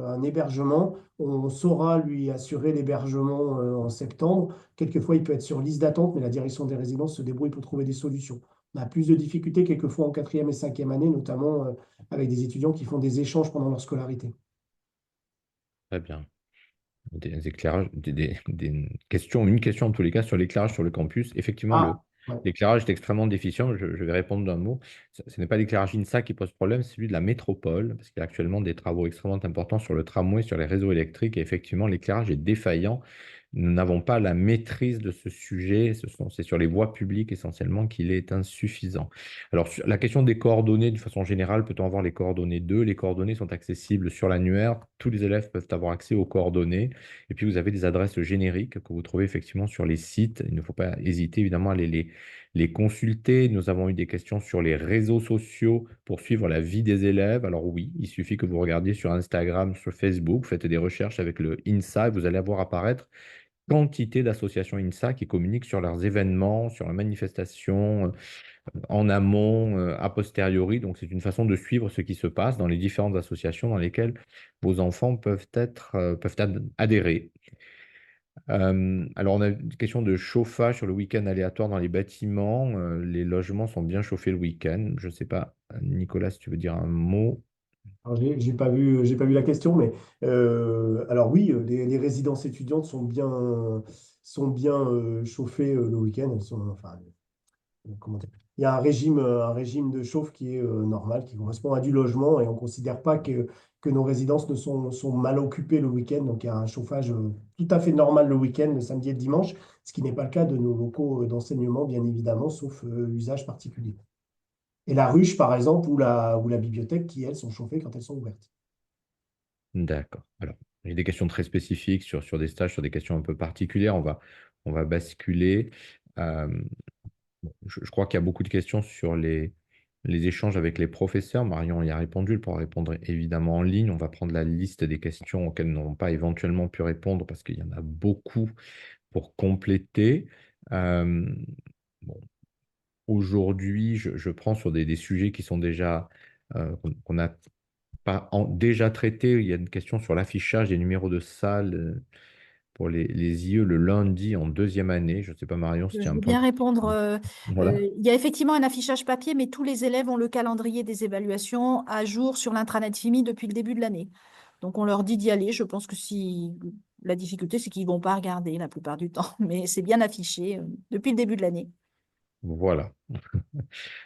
un hébergement, on saura lui assurer l'hébergement en septembre. Quelquefois, il peut être sur liste d'attente, mais la direction des résidences se débrouille pour trouver des solutions. On a plus de difficultés quelquefois en quatrième et cinquième année, notamment avec des étudiants qui font des échanges pendant leur scolarité. Très bien. Des éclairages, des questions, une question en tous les cas sur l'éclairage sur le campus. Effectivement, Ah, ouais. l'éclairage est extrêmement déficient. Je vais répondre d'un mot. Ce n'est pas l'éclairage INSA qui pose problème, c'est celui de la métropole, parce qu'il y a actuellement des travaux extrêmement importants sur le tramway, sur les réseaux électriques, et effectivement, l'éclairage est défaillant. Nous n'avons pas la maîtrise de ce sujet. C'est sur les voies publiques essentiellement qu'il est insuffisant. Alors, sur la question des coordonnées, de façon générale, peut-on avoir les coordonnées d'eux? Les coordonnées sont accessibles sur l'annuaire. Tous les élèves peuvent avoir accès aux coordonnées. Et puis, vous avez des adresses génériques que vous trouvez effectivement sur les sites. Il ne faut pas hésiter évidemment à les consulter. Nous avons eu des questions sur les réseaux sociaux pour suivre la vie des élèves. Alors oui, il suffit que vous regardiez sur Instagram, sur Facebook, faites des recherches avec le INSA et vous allez voir apparaître quantité d'associations INSA qui communiquent sur leurs événements, sur la manifestation, en amont, a posteriori. Donc, c'est une façon de suivre ce qui se passe dans les différentes associations dans lesquelles vos enfants peuvent adhérer. Alors, on a une question de chauffage sur le week-end aléatoire dans les bâtiments. Les logements sont bien chauffés le week-end. Je ne sais pas, Nicolas, si tu veux dire un mot. Alors, j'ai pas vu la question, mais alors oui, les résidences étudiantes sont bien chauffées le week-end. Enfin, comment dire, il y a un régime de chauffe qui est normal, qui correspond à du logement, et on ne considère pas que nos résidences sont mal occupées le week-end. Donc il y a un chauffage tout à fait normal le week-end, le samedi et le dimanche, ce qui n'est pas le cas de nos locaux d'enseignement, bien évidemment, sauf usage particulier. Et la ruche, par exemple, ou la bibliothèque, qui, elles, sont chauffées quand elles sont ouvertes. D'accord. Alors, j'ai des questions très spécifiques sur des stages, sur des questions un peu particulières. On va basculer. Euh, je crois qu'il y a beaucoup de questions sur les échanges avec les professeurs. Marion y a répondu. Elle pourra répondre évidemment en ligne. On va prendre la liste des questions auxquelles nous n'aurons pas éventuellement pu répondre parce qu'il y en a beaucoup pour compléter. Euh, bon, aujourd'hui, je prends sur des sujets qui sont déjà, qu'on a pas déjà traités. Il y a une question sur l'affichage des numéros de salle pour les IE le lundi en deuxième année. Je ne sais pas, Marion, si Je tu as un veux point. bien répondre. Voilà. Il y a effectivement un affichage papier, mais tous les élèves ont le calendrier des évaluations à jour sur l'intranet FIMI depuis le début de l'année. Donc, on leur dit d'y aller. Je pense que si la difficulté, c'est qu'ils ne vont pas regarder la plupart du temps, mais c'est bien affiché depuis le début de l'année. Voilà.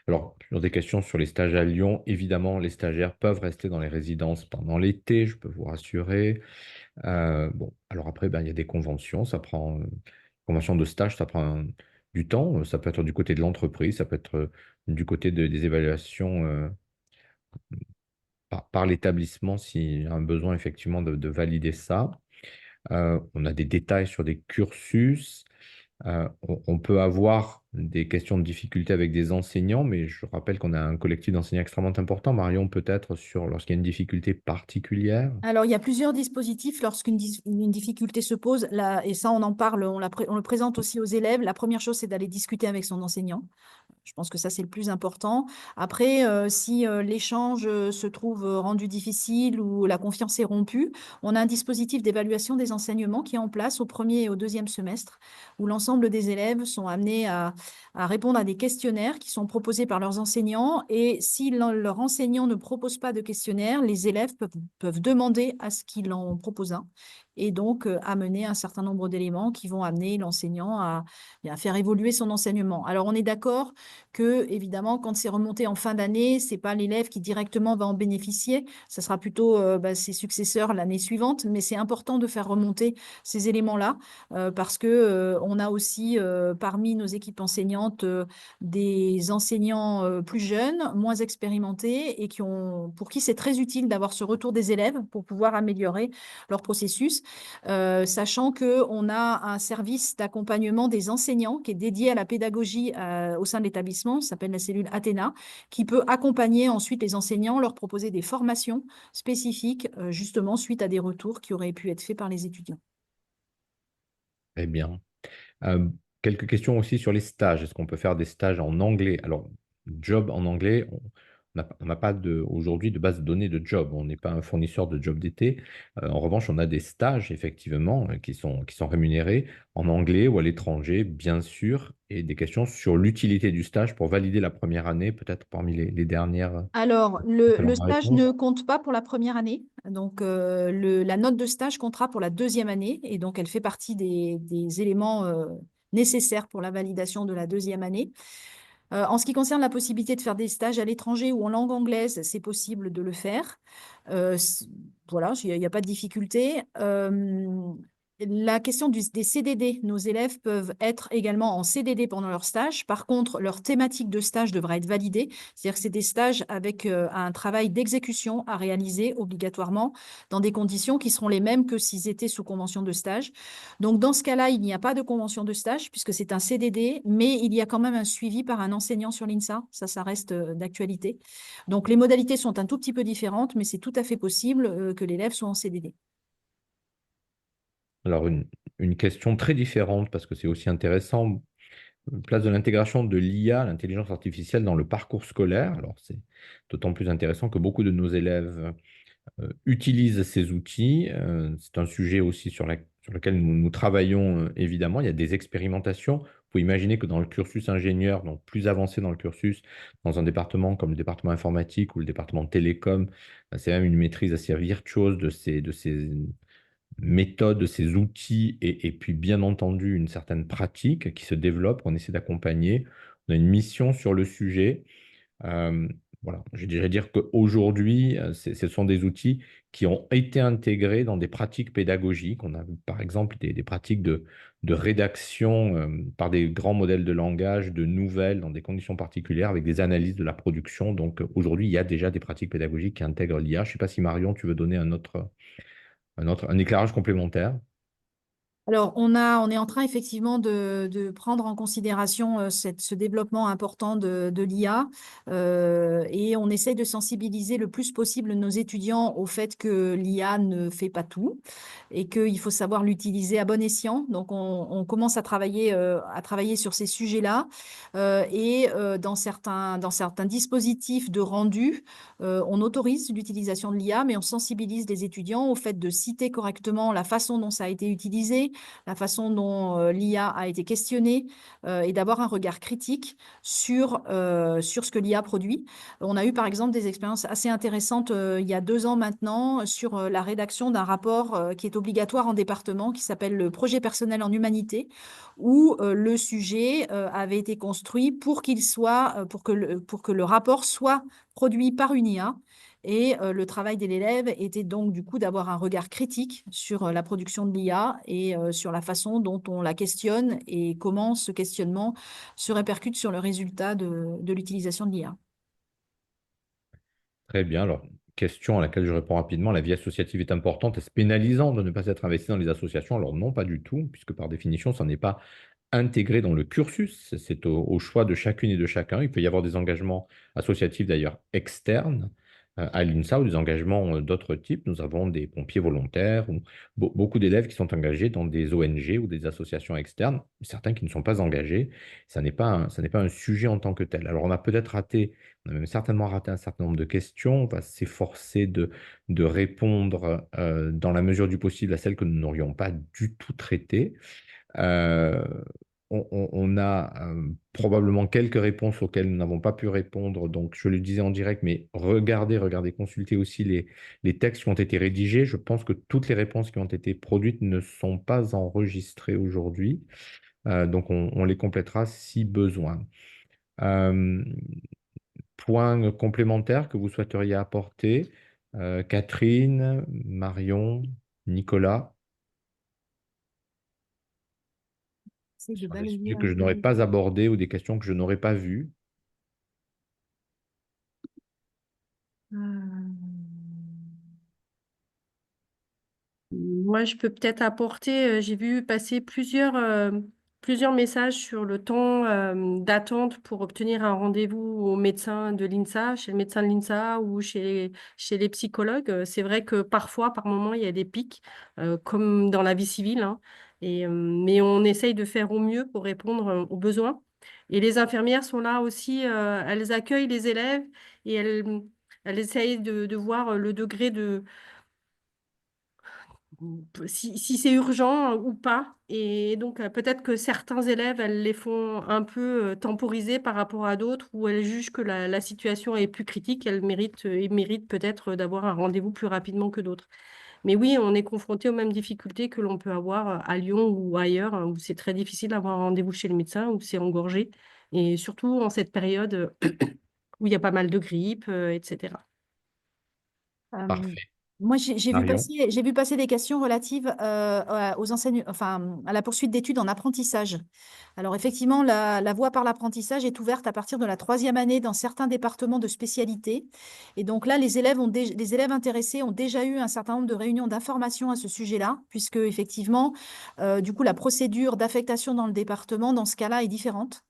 Alors, sur des questions sur les stages à Lyon, évidemment, les stagiaires peuvent rester dans les résidences pendant l'été, je peux vous rassurer. Bon, alors après, ben, il y a des conventions, convention de stage, ça prend du temps. Ça peut être du côté de l'entreprise, ça peut être du côté des évaluations par l'établissement s'il y a un besoin effectivement de valider ça. On a des détails sur des cursus. On peut avoir des questions de difficulté avec des enseignants, mais je rappelle qu'on a un collectif d'enseignants extrêmement important. Marion, peut-être lorsqu'il y a une difficulté particulière. Alors, il y a plusieurs dispositifs une difficulté se pose, là, et ça, on en parle, on le présente aussi aux élèves. La première chose, c'est d'aller discuter avec son enseignant. Je pense que ça, c'est le plus important. Après, si l'échange se trouve rendu difficile ou la confiance est rompue, on a un dispositif d'évaluation des enseignements qui est en place au premier et au deuxième semestre, où l'ensemble des élèves sont amenés à répondre à des questionnaires qui sont proposés par leurs enseignants. Et si leur enseignant ne propose pas de questionnaire, les élèves peuvent demander à ce qu'il en propose un. Et donc, amener un certain nombre d'éléments qui vont amener l'enseignant à faire évoluer son enseignement. Alors, on est d'accord que, évidemment, quand c'est remonté en fin d'année, ce n'est pas l'élève qui directement va en bénéficier, ce sera plutôt ses successeurs l'année suivante, mais c'est important de faire remonter ces éléments-là parce qu'on a aussi parmi nos équipes enseignantes des enseignants plus jeunes, moins expérimentés et pour qui c'est très utile d'avoir ce retour des élèves pour pouvoir améliorer leur processus, sachant qu'on a un service d'accompagnement des enseignants qui est dédié à la pédagogie au sein de l'établissement, ça s'appelle la cellule Athéna, qui peut accompagner ensuite les enseignants, leur proposer des formations spécifiques, justement suite à des retours qui auraient pu être faits par les étudiants. Très bien. Euh, Quelques questions aussi sur les stages. Est-ce qu'on peut faire des stages en anglais? Alors, job en anglais, on n'a pas aujourd'hui de base de données de job. On n'est pas un fournisseur de job d'été. En revanche, on a des stages, effectivement, qui sont rémunérés en anglais ou à l'étranger, bien sûr, et des questions sur l'utilité du stage pour valider la première année, peut-être parmi les dernières. Alors, Alors, le ma stage réponse. ne compte pas pour la première année. Donc, la note de stage comptera pour la deuxième année. Et donc, elle fait partie des éléments nécessaires pour la validation de la deuxième année. En ce qui concerne la possibilité de faire des stages à l'étranger ou en langue anglaise, c'est possible de le faire. Voilà, il n'y a pas de difficulté. La question des CDD, nos élèves peuvent être également en CDD pendant leur stage. Par contre, leur thématique de stage devra être validée. C'est-à-dire que c'est des stages avec un travail d'exécution à réaliser obligatoirement dans des conditions qui seront les mêmes que s'ils étaient sous convention de stage. Donc, dans ce cas-là, il n'y a pas de convention de stage puisque c'est un CDD, mais il y a quand même un suivi par un enseignant sur l'INSA. Ça reste d'actualité. Donc, les modalités sont un tout petit peu différentes, mais c'est tout à fait possible que l'élève soit en CDD. Alors, une question très différente, parce que c'est aussi intéressant, place de l'intégration de l'IA, l'intelligence artificielle, dans le parcours scolaire. Alors, c'est d'autant plus intéressant que beaucoup de nos élèves utilisent ces outils. C'est un sujet aussi sur lequel nous travaillons évidemment. Il y a des expérimentations. Il faut imaginer que dans le cursus ingénieur, donc plus avancé dans le cursus, dans un département comme le département informatique ou le département télécom, c'est même une maîtrise assez virtuose de ces méthodes, ces outils et puis bien entendu une certaine pratique qui se développe. On essaie d'accompagner. On a une mission sur le sujet. Euh, voilà, je dirais dire qu'aujourd'hui, ce sont des outils qui ont été intégrés dans des pratiques pédagogiques. On a par exemple des pratiques de rédaction par des grands modèles de langage, de nouvelles dans des conditions particulières avec des analyses de la production. Donc aujourd'hui, il y a déjà des pratiques pédagogiques qui intègrent l'IA. Je ne sais pas si Marion, tu veux donner un éclairage complémentaire. Alors, on est en train effectivement de prendre en considération ce développement important de l'IA et on essaye de sensibiliser le plus possible nos étudiants au fait que l'IA ne fait pas tout et qu'il faut savoir l'utiliser à bon escient. Donc, on commence à travailler sur ces sujets-là et dans certains dispositifs de rendu, on autorise l'utilisation de l'IA, mais on sensibilise les étudiants au fait de citer correctement la façon dont ça a été utilisé, la façon dont l'IA a été questionnée et d'avoir un regard critique sur ce que l'IA produit. On a eu par exemple des expériences assez intéressantes il y a 2 ans maintenant sur la rédaction d'un rapport qui est obligatoire en département qui s'appelle le projet personnel en humanité où le sujet avait été construit pour pour que le rapport soit produit par une IA. Et le travail de l'élève était donc du coup d'avoir un regard critique sur la production de l'IA et sur la façon dont on la questionne et comment ce questionnement se répercute sur le résultat de l'utilisation de l'IA. Très bien. Alors, question à laquelle je réponds rapidement. La vie associative est importante. Est-ce pénalisant de ne pas être investi dans les associations? Alors, non, pas du tout, puisque par définition, ça n'est pas intégré dans le cursus. C'est au choix de chacune et de chacun. Il peut y avoir des engagements associatifs d'ailleurs externes. à l'INSA ou des engagements d'autres types. Nous avons des pompiers volontaires ou beaucoup d'élèves qui sont engagés dans des ONG ou des associations externes, certains qui ne sont pas engagés. Ça n'est pas un sujet en tant que tel. Alors, on a même certainement raté un certain nombre de questions. On va s'efforcer de répondre dans la mesure du possible à celles que nous n'aurions pas du tout traitées. Euh, on a probablement quelques réponses auxquelles nous n'avons pas pu répondre. Donc, je le disais en direct, mais regardez, consultez aussi les textes qui ont été rédigés. Je pense que toutes les réponses qui ont été produites ne sont pas enregistrées aujourd'hui. Donc, on les complétera si besoin. Euh, Point complémentaire que vous souhaiteriez apporter, Catherine, Marion, Nicolas, J'essaie de sur des balayer sujets un que je peu. n'aurais pas abordés ou des questions que je n'aurais pas vues. Euh, Moi, je peux peut-être apporter, j'ai vu passer plusieurs messages sur le temps d'attente pour obtenir un rendez-vous au médecin de l'INSA, chez le médecin de l'INSA ou chez les psychologues. C'est vrai que parfois, par moment, il y a des pics, comme dans la vie civile, hein, mais on essaye de faire au mieux pour répondre aux besoins. Et les infirmières sont là aussi, elles accueillent les élèves et elles essayent de voir le degré de si c'est urgent ou pas. Et donc, peut-être que certains élèves, elles les font un peu temporiser par rapport à d'autres, ou elles jugent que la situation est plus critique, elles méritent peut-être d'avoir un rendez-vous plus rapidement que d'autres. Mais oui, on est confronté aux mêmes difficultés que l'on peut avoir à Lyon ou ailleurs, hein, où c'est très difficile d'avoir un rendez-vous chez le médecin, où c'est engorgé. Et surtout en cette période où il y a pas mal de grippe, etc. Euh, Parfait. Moi, Marion? j'ai vu passer des questions relatives aux enfin, à la poursuite d'études en apprentissage. Alors, effectivement, la voie par l'apprentissage est ouverte à partir de la troisième année dans certains départements de spécialité. Et donc là, les élèves intéressés ont déjà eu un certain nombre de réunions d'information à ce sujet-là, puisque, effectivement, du coup, la procédure d'affectation dans le département, dans ce cas-là, est différente.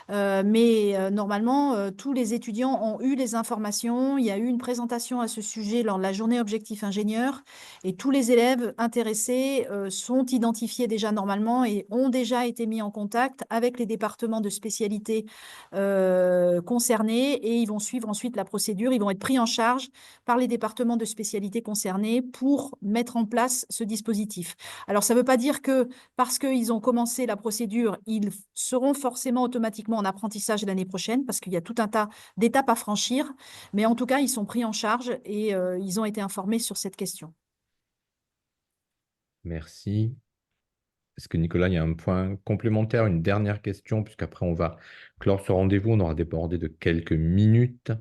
Mais normalement, tous les étudiants ont eu les informations. Il y a eu une présentation à ce sujet lors de la journée objectif ingénieur et tous les élèves intéressés sont identifiés déjà normalement et ont déjà été mis en contact avec les départements de spécialité concernés et ils vont suivre ensuite la procédure. Ils vont être pris en charge par les départements de spécialité concernés pour mettre en place ce dispositif. Alors, ça ne veut pas dire que parce qu'ils ont commencé la procédure, ils seront forcément automatiquement en apprentissage l'année prochaine, parce qu'il y a tout un tas d'étapes à franchir. Mais en tout cas, ils sont pris en charge et ils ont été informés sur cette question. Merci. Est-ce que Nicolas, il y a un point complémentaire, une dernière question, puisqu'après on va clore ce rendez-vous, on aura débordé de quelques minutes.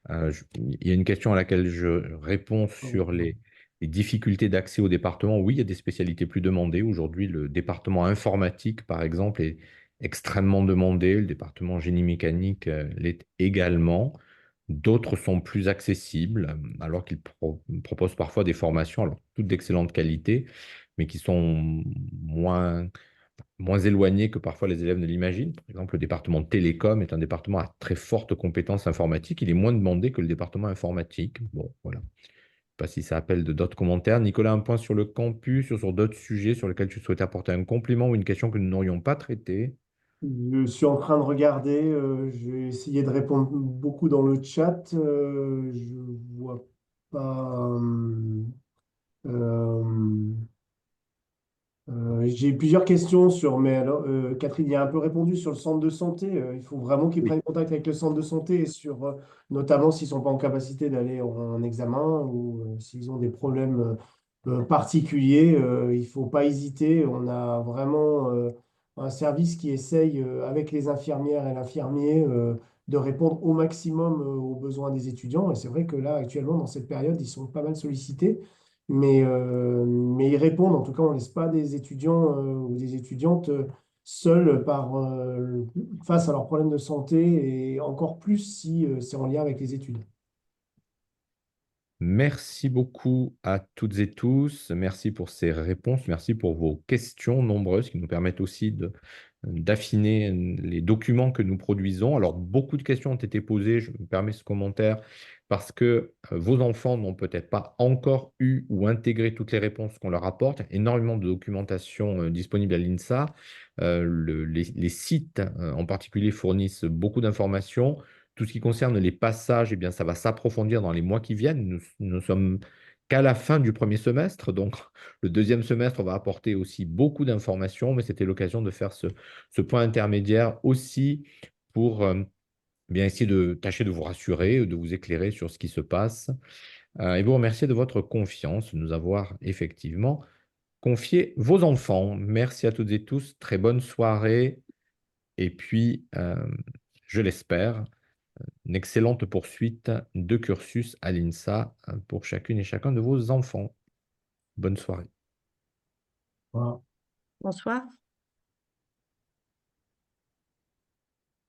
Il y a une question à laquelle je réponds sur les difficultés d'accès au département. Oui, il y a des spécialités plus demandées. Aujourd'hui, le département informatique, par exemple, est extrêmement demandé. Le département génie mécanique l'est également. D'autres sont plus accessibles, alors qu'ils proposent parfois des formations, alors toutes d'excellente qualité, mais qui sont moins éloignées que parfois les élèves ne l'imaginent. Par exemple, le département télécom est un département à très forte compétence informatique. Il est moins demandé que le département informatique. Bon, voilà. Je ne sais pas si ça appelle de d'autres commentaires. Nicolas, un point sur le campus, sur d'autres sujets sur lesquels tu souhaitais apporter un complément ou une question que nous n'aurions pas traitée. Je suis en train de regarder, je vais essayer de répondre beaucoup dans le chat. Je vois pas. Euh, j'ai plusieurs questions mais alors, Catherine y a un peu répondu sur le centre de santé. Il faut vraiment qu'ils Oui. prennent contact avec le centre de santé, et notamment s'ils ne sont pas en capacité d'aller en examen ou s'ils ont des problèmes particuliers. Il ne faut pas hésiter. On a vraiment un service qui essaye, avec les infirmières et l'infirmier, de répondre au maximum aux besoins des étudiants. Et c'est vrai que là, actuellement, dans cette période, ils sont pas mal sollicités. Mais ils répondent, en tout cas, on ne laisse pas des étudiants ou des étudiantes seuls face à leurs problèmes de santé, et encore plus si c'est en lien avec les études. Merci beaucoup à toutes et tous. Merci pour ces réponses. Merci pour vos questions nombreuses qui nous permettent aussi d'affiner les documents que nous produisons. Alors, beaucoup de questions ont été posées, je me permets ce commentaire, parce que vos enfants n'ont peut-être pas encore eu ou intégré toutes les réponses qu'on leur apporte. Il y a énormément de documentation disponible à l'INSA. Les sites en particulier fournissent beaucoup d'informations. Tout ce qui concerne les passages, eh bien, ça va s'approfondir dans les mois qui viennent. Nous ne sommes qu'à la fin du premier semestre, donc le deuxième semestre va apporter aussi beaucoup d'informations, mais c'était l'occasion de faire ce point intermédiaire aussi pour bien essayer de tâcher de vous rassurer, de vous éclairer sur ce qui se passe et vous remercier de votre confiance, de nous avoir effectivement confié vos enfants. Merci à toutes et tous, très bonne soirée et puis, je l'espère, une excellente poursuite de cursus à l'INSA pour chacune et chacun de vos enfants. Bonne soirée. Voilà. Bonsoir.